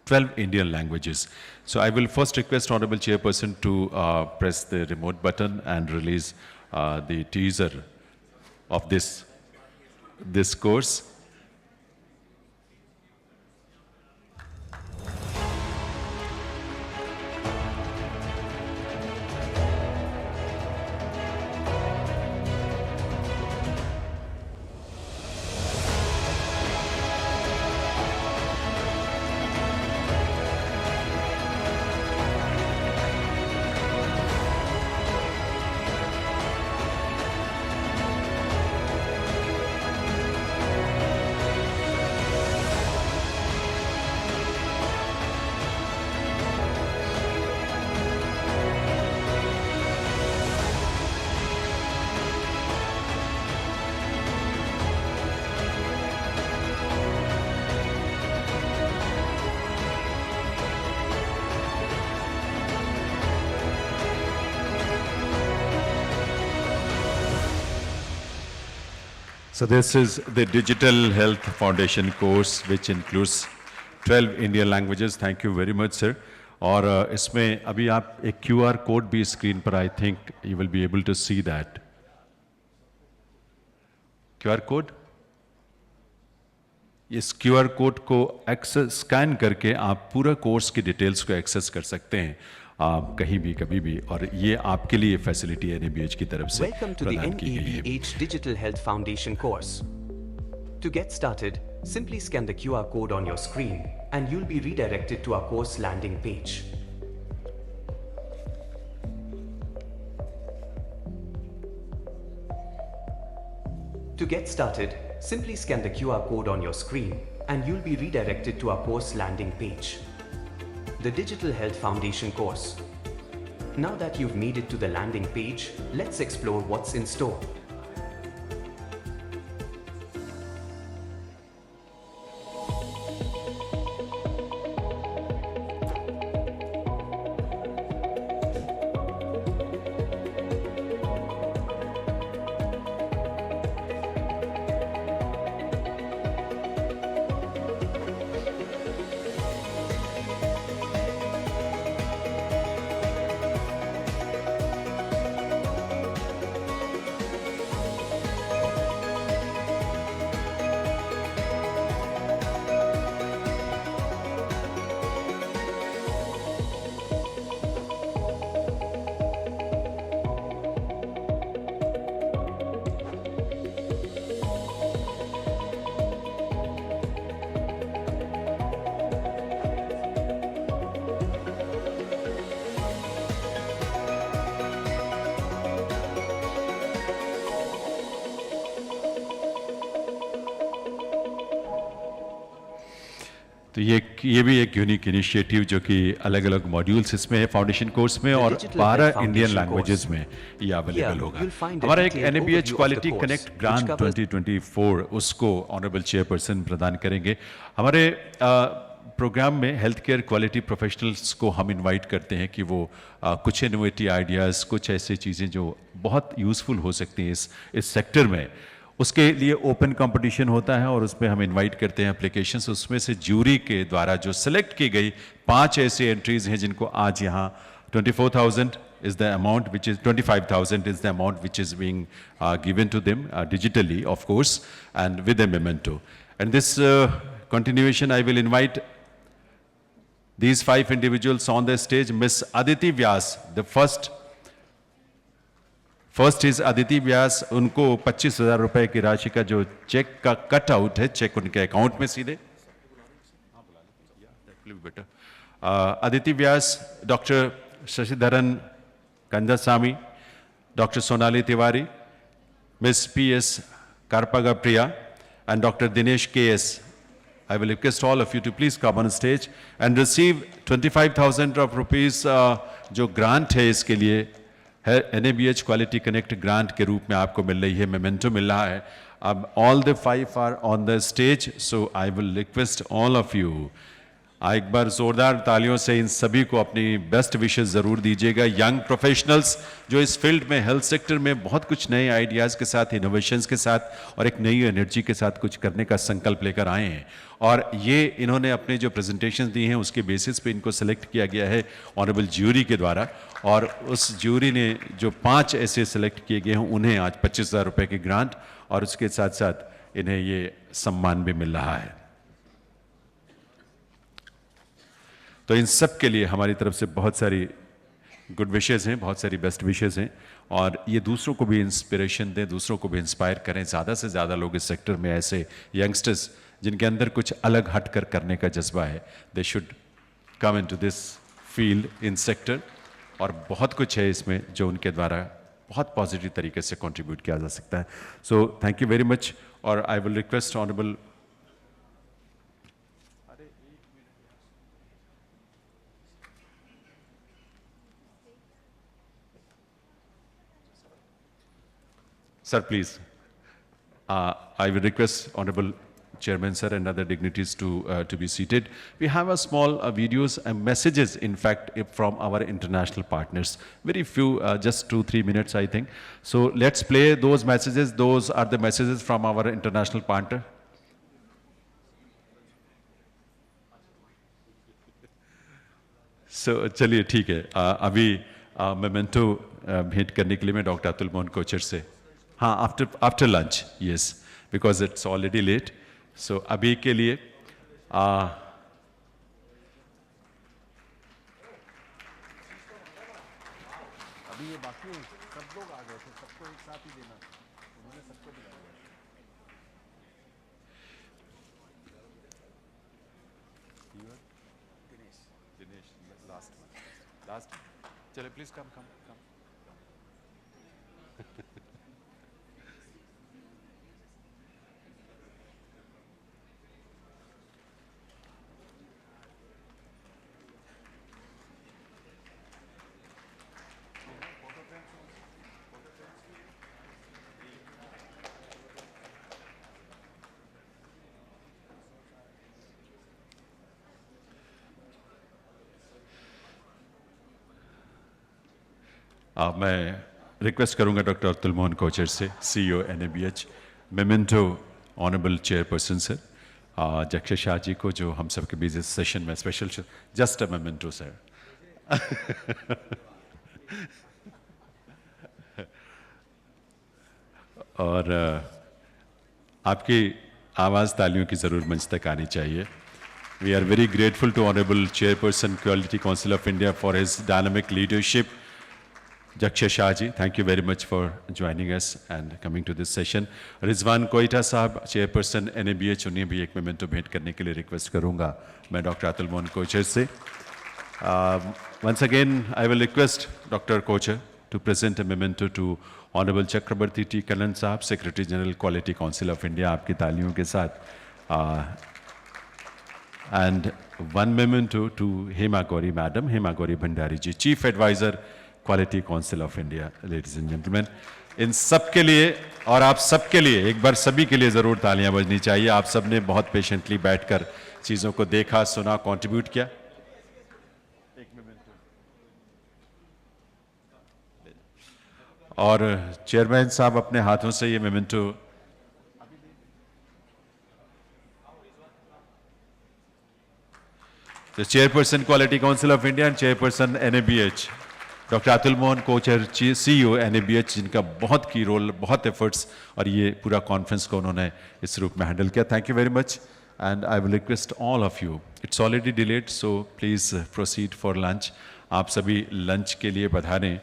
12 Indian languages. So I will first request Honorable Chairperson to press the remote button and release the teaser of this course. So this is the Digital Health Foundation course, which includes 12 Indian languages. Thank you very much, sir. और इसमें अभी आप एक QR code भी screen पर, I think you will be able to see that. QR code, इस QR code को access scan करके आप पूरा कोर्स की डिटेल्स को एक्सेस कर सकते हैं कहीं भी कभी भी, और ये आपके लिए फैसिलिटी NABH की तरफ से प्रदान की गई है। NABH Digital Health Foundation course. To get started, simply scan the QR code on your screen and you'll be redirected to our course landing page. To get started, simply scan the QR code on your screen and you'll be redirected to our course landing page. The Digital Health Foundation course. Now that you've made it to the landing page, let's explore what's in store. तो ये भी एक unique initiative जो कि अलग अलग modules इसमें है फाउंडेशन कोर्स में, और 12 इंडियन लैंग्वेजेस में ये अवेलेबल होगा। हमारा एक NABH क्वालिटी कनेक्ट ग्रांट 2024, उसको ऑनरेबल चेयरपर्सन प्रदान करेंगे। हमारे प्रोग्राम में हेल्थ केयर क्वालिटी प्रोफेशनल्स को हम इनवाइट करते हैं कि वो कुछ इनोवेटिव आइडियाज़, कुछ ऐसी चीज़ें जो बहुत यूज़फुल हो सकती हैं इस सेक्टर में, उसके लिए ओपन कंपटीशन होता है और उसमें हम इनवाइट करते हैं एप्लीकेशंस। उसमें से ज्यूरी के द्वारा जो सिलेक्ट की गई 5 ऐसी एंट्रीज हैं जिनको आज यहाँ 24,000 is the amount which is 25,000 is the amount which is being given to them digitally, of course, and with a memento. And this continuation, I will invite these 5 individuals on the stage. Miss Aditi Vyas, the first first is Aditi Vyas, उनको 25,000 रुपए की राशि का जो cheque का cut out है, cheque उनके account में सीधे। Aditi Vyas, doctor Shashidharan Kandasamy, doctor Sonali Tiwari, miss P.S. Karpaga Priya, and Dr. Dinesh K.S. I will request all of you to please come on stage and receive 25,000 of rupees जो ग्रांट है इसके लिए है NABH क्वालिटी कनेक्ट ग्रांट के रूप में आपको मिल रही है, मेमेंटो मिल रहा है। अब all the 5 are on the stage, so I will request all of you, एक बार जोरदार तालियों से इन सभी को अपनी बेस्ट विशेस ज़रूर दीजिएगा। यंग प्रोफेशनल्स जो इस फील्ड में, हेल्थ सेक्टर में बहुत कुछ नए आइडियाज़ के साथ, इनोवेशंस के साथ और एक नई एनर्जी के साथ कुछ करने का संकल्प लेकर आए हैं, और ये इन्होंने अपने जो प्रेजेंटेशन दी हैं उसके बेसिस पे इनको सेलेक्ट किया गया है ऑनरेबल ज्यूरी के द्वारा, और उस ज्यूरी ने जो 5 ऐसे सेलेक्ट किए गए हैं उन्हें आज 25,000 रुपये की ग्रांट और उसके साथ साथ इन्हें ये सम्मान भी मिल रहा है। तो इन सब के लिए हमारी तरफ से बहुत सारी गुड विशेज़ हैं, बहुत सारी बेस्ट विशेज़ हैं, और ये दूसरों को भी इंस्पिरेशन दें, दूसरों को भी इंस्पायर करें। ज़्यादा से ज़्यादा लोग इस सेक्टर में ऐसे यंगस्टर्स जिनके अंदर कुछ अलग हटकर करने का जज्बा है, they should come into this field in sector, और बहुत कुछ है इसमें जो उनके द्वारा बहुत पॉजिटिव तरीके से कंट्रीब्यूट किया जा सकता है। So thank you very much, और I will request honourable Sir, please. I will request Honorable Chairman, sir, and other dignitaries to be seated. We have a small videos and messages, in fact, from our international partners. Very few, just 2-3 minutes, I think. So let's play those messages. Those are the messages from our international partner. So चलिए ठीक है, अभी memento भेंट करने के लिए मैं doctor Atul Mohan Kochar से, हाँ, after lunch, yes, because it's already late, so अभी के लिए अभी ये बाकी सब लोग आ गए थे, सबको एक साथ ही देना, उन्होंने सबको दिलाया। दिनेश लास्ट चलिए प्लीज कम मैं रिक्वेस्ट करूंगा डॉक्टर अतुल मोहन कोचर से, CEO NABH, memento honourable chairperson sir Jaxay Shah ji को, जो हम सब के बीच इस सेशन में special, just a memento sir. और आपकी आवाज़ तालियों की ज़रूर मंच तक आनी चाहिए। We are very grateful to Honorable Chairperson, Quality Council of India for his dynamic leadership. Jakshay Shah ji, thank you very much for joining us and coming to this session. Rizwan Koita साहब, Chairperson NABH, उन्हें भी एक memento भेंट करने के लिए request करूंगा मैं डॉक्टर अतुल मोहन कोचर से। Once again, I will request Dr. Kochar to present a memento to Honorable Chakrabarti T. Kannan साहब, Secretary General Quality Council of India, आपकी तालियों के साथ। And one memento to Hema Gauri Madam, Hema Gauri Bhandari ji, Chief Advisor, Quality Council of India, ladies and gentlemen. इन सब के लिए और आप सब के लिए एक बार सभी के लिए ज़रूर तालियां बजनी चाहिए। आप सब ने बहुत पेशेंटली बैठकर चीज़ों को देखा, सुना, कंट्रीब्यूट किया। और चेयरमैन साहब अपने हाथों से ये memento The Chairperson Quality Council of India and Chairperson NABH, doctor Atul Mohan Kochar, CEO NABH, जिनका बहुत की रोल, बहुत एफर्ट्स और ये पूरा कॉन्फ्रेंस को उन्होंने इस रूप में हैंडल किया। Thank you very much and I will request all of you, it's already delayed, so please proceed for lunch. आप सभी लंच के लिए पधारें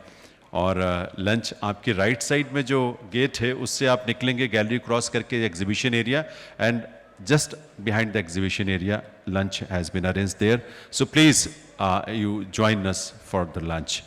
और लंच आपके राइट साइड में जो गेट है उससे आप निकलेंगे गैलरी क्रॉस करके exhibition area, and just behind the exhibition area lunch has been arranged there, so please you join us for the lunch.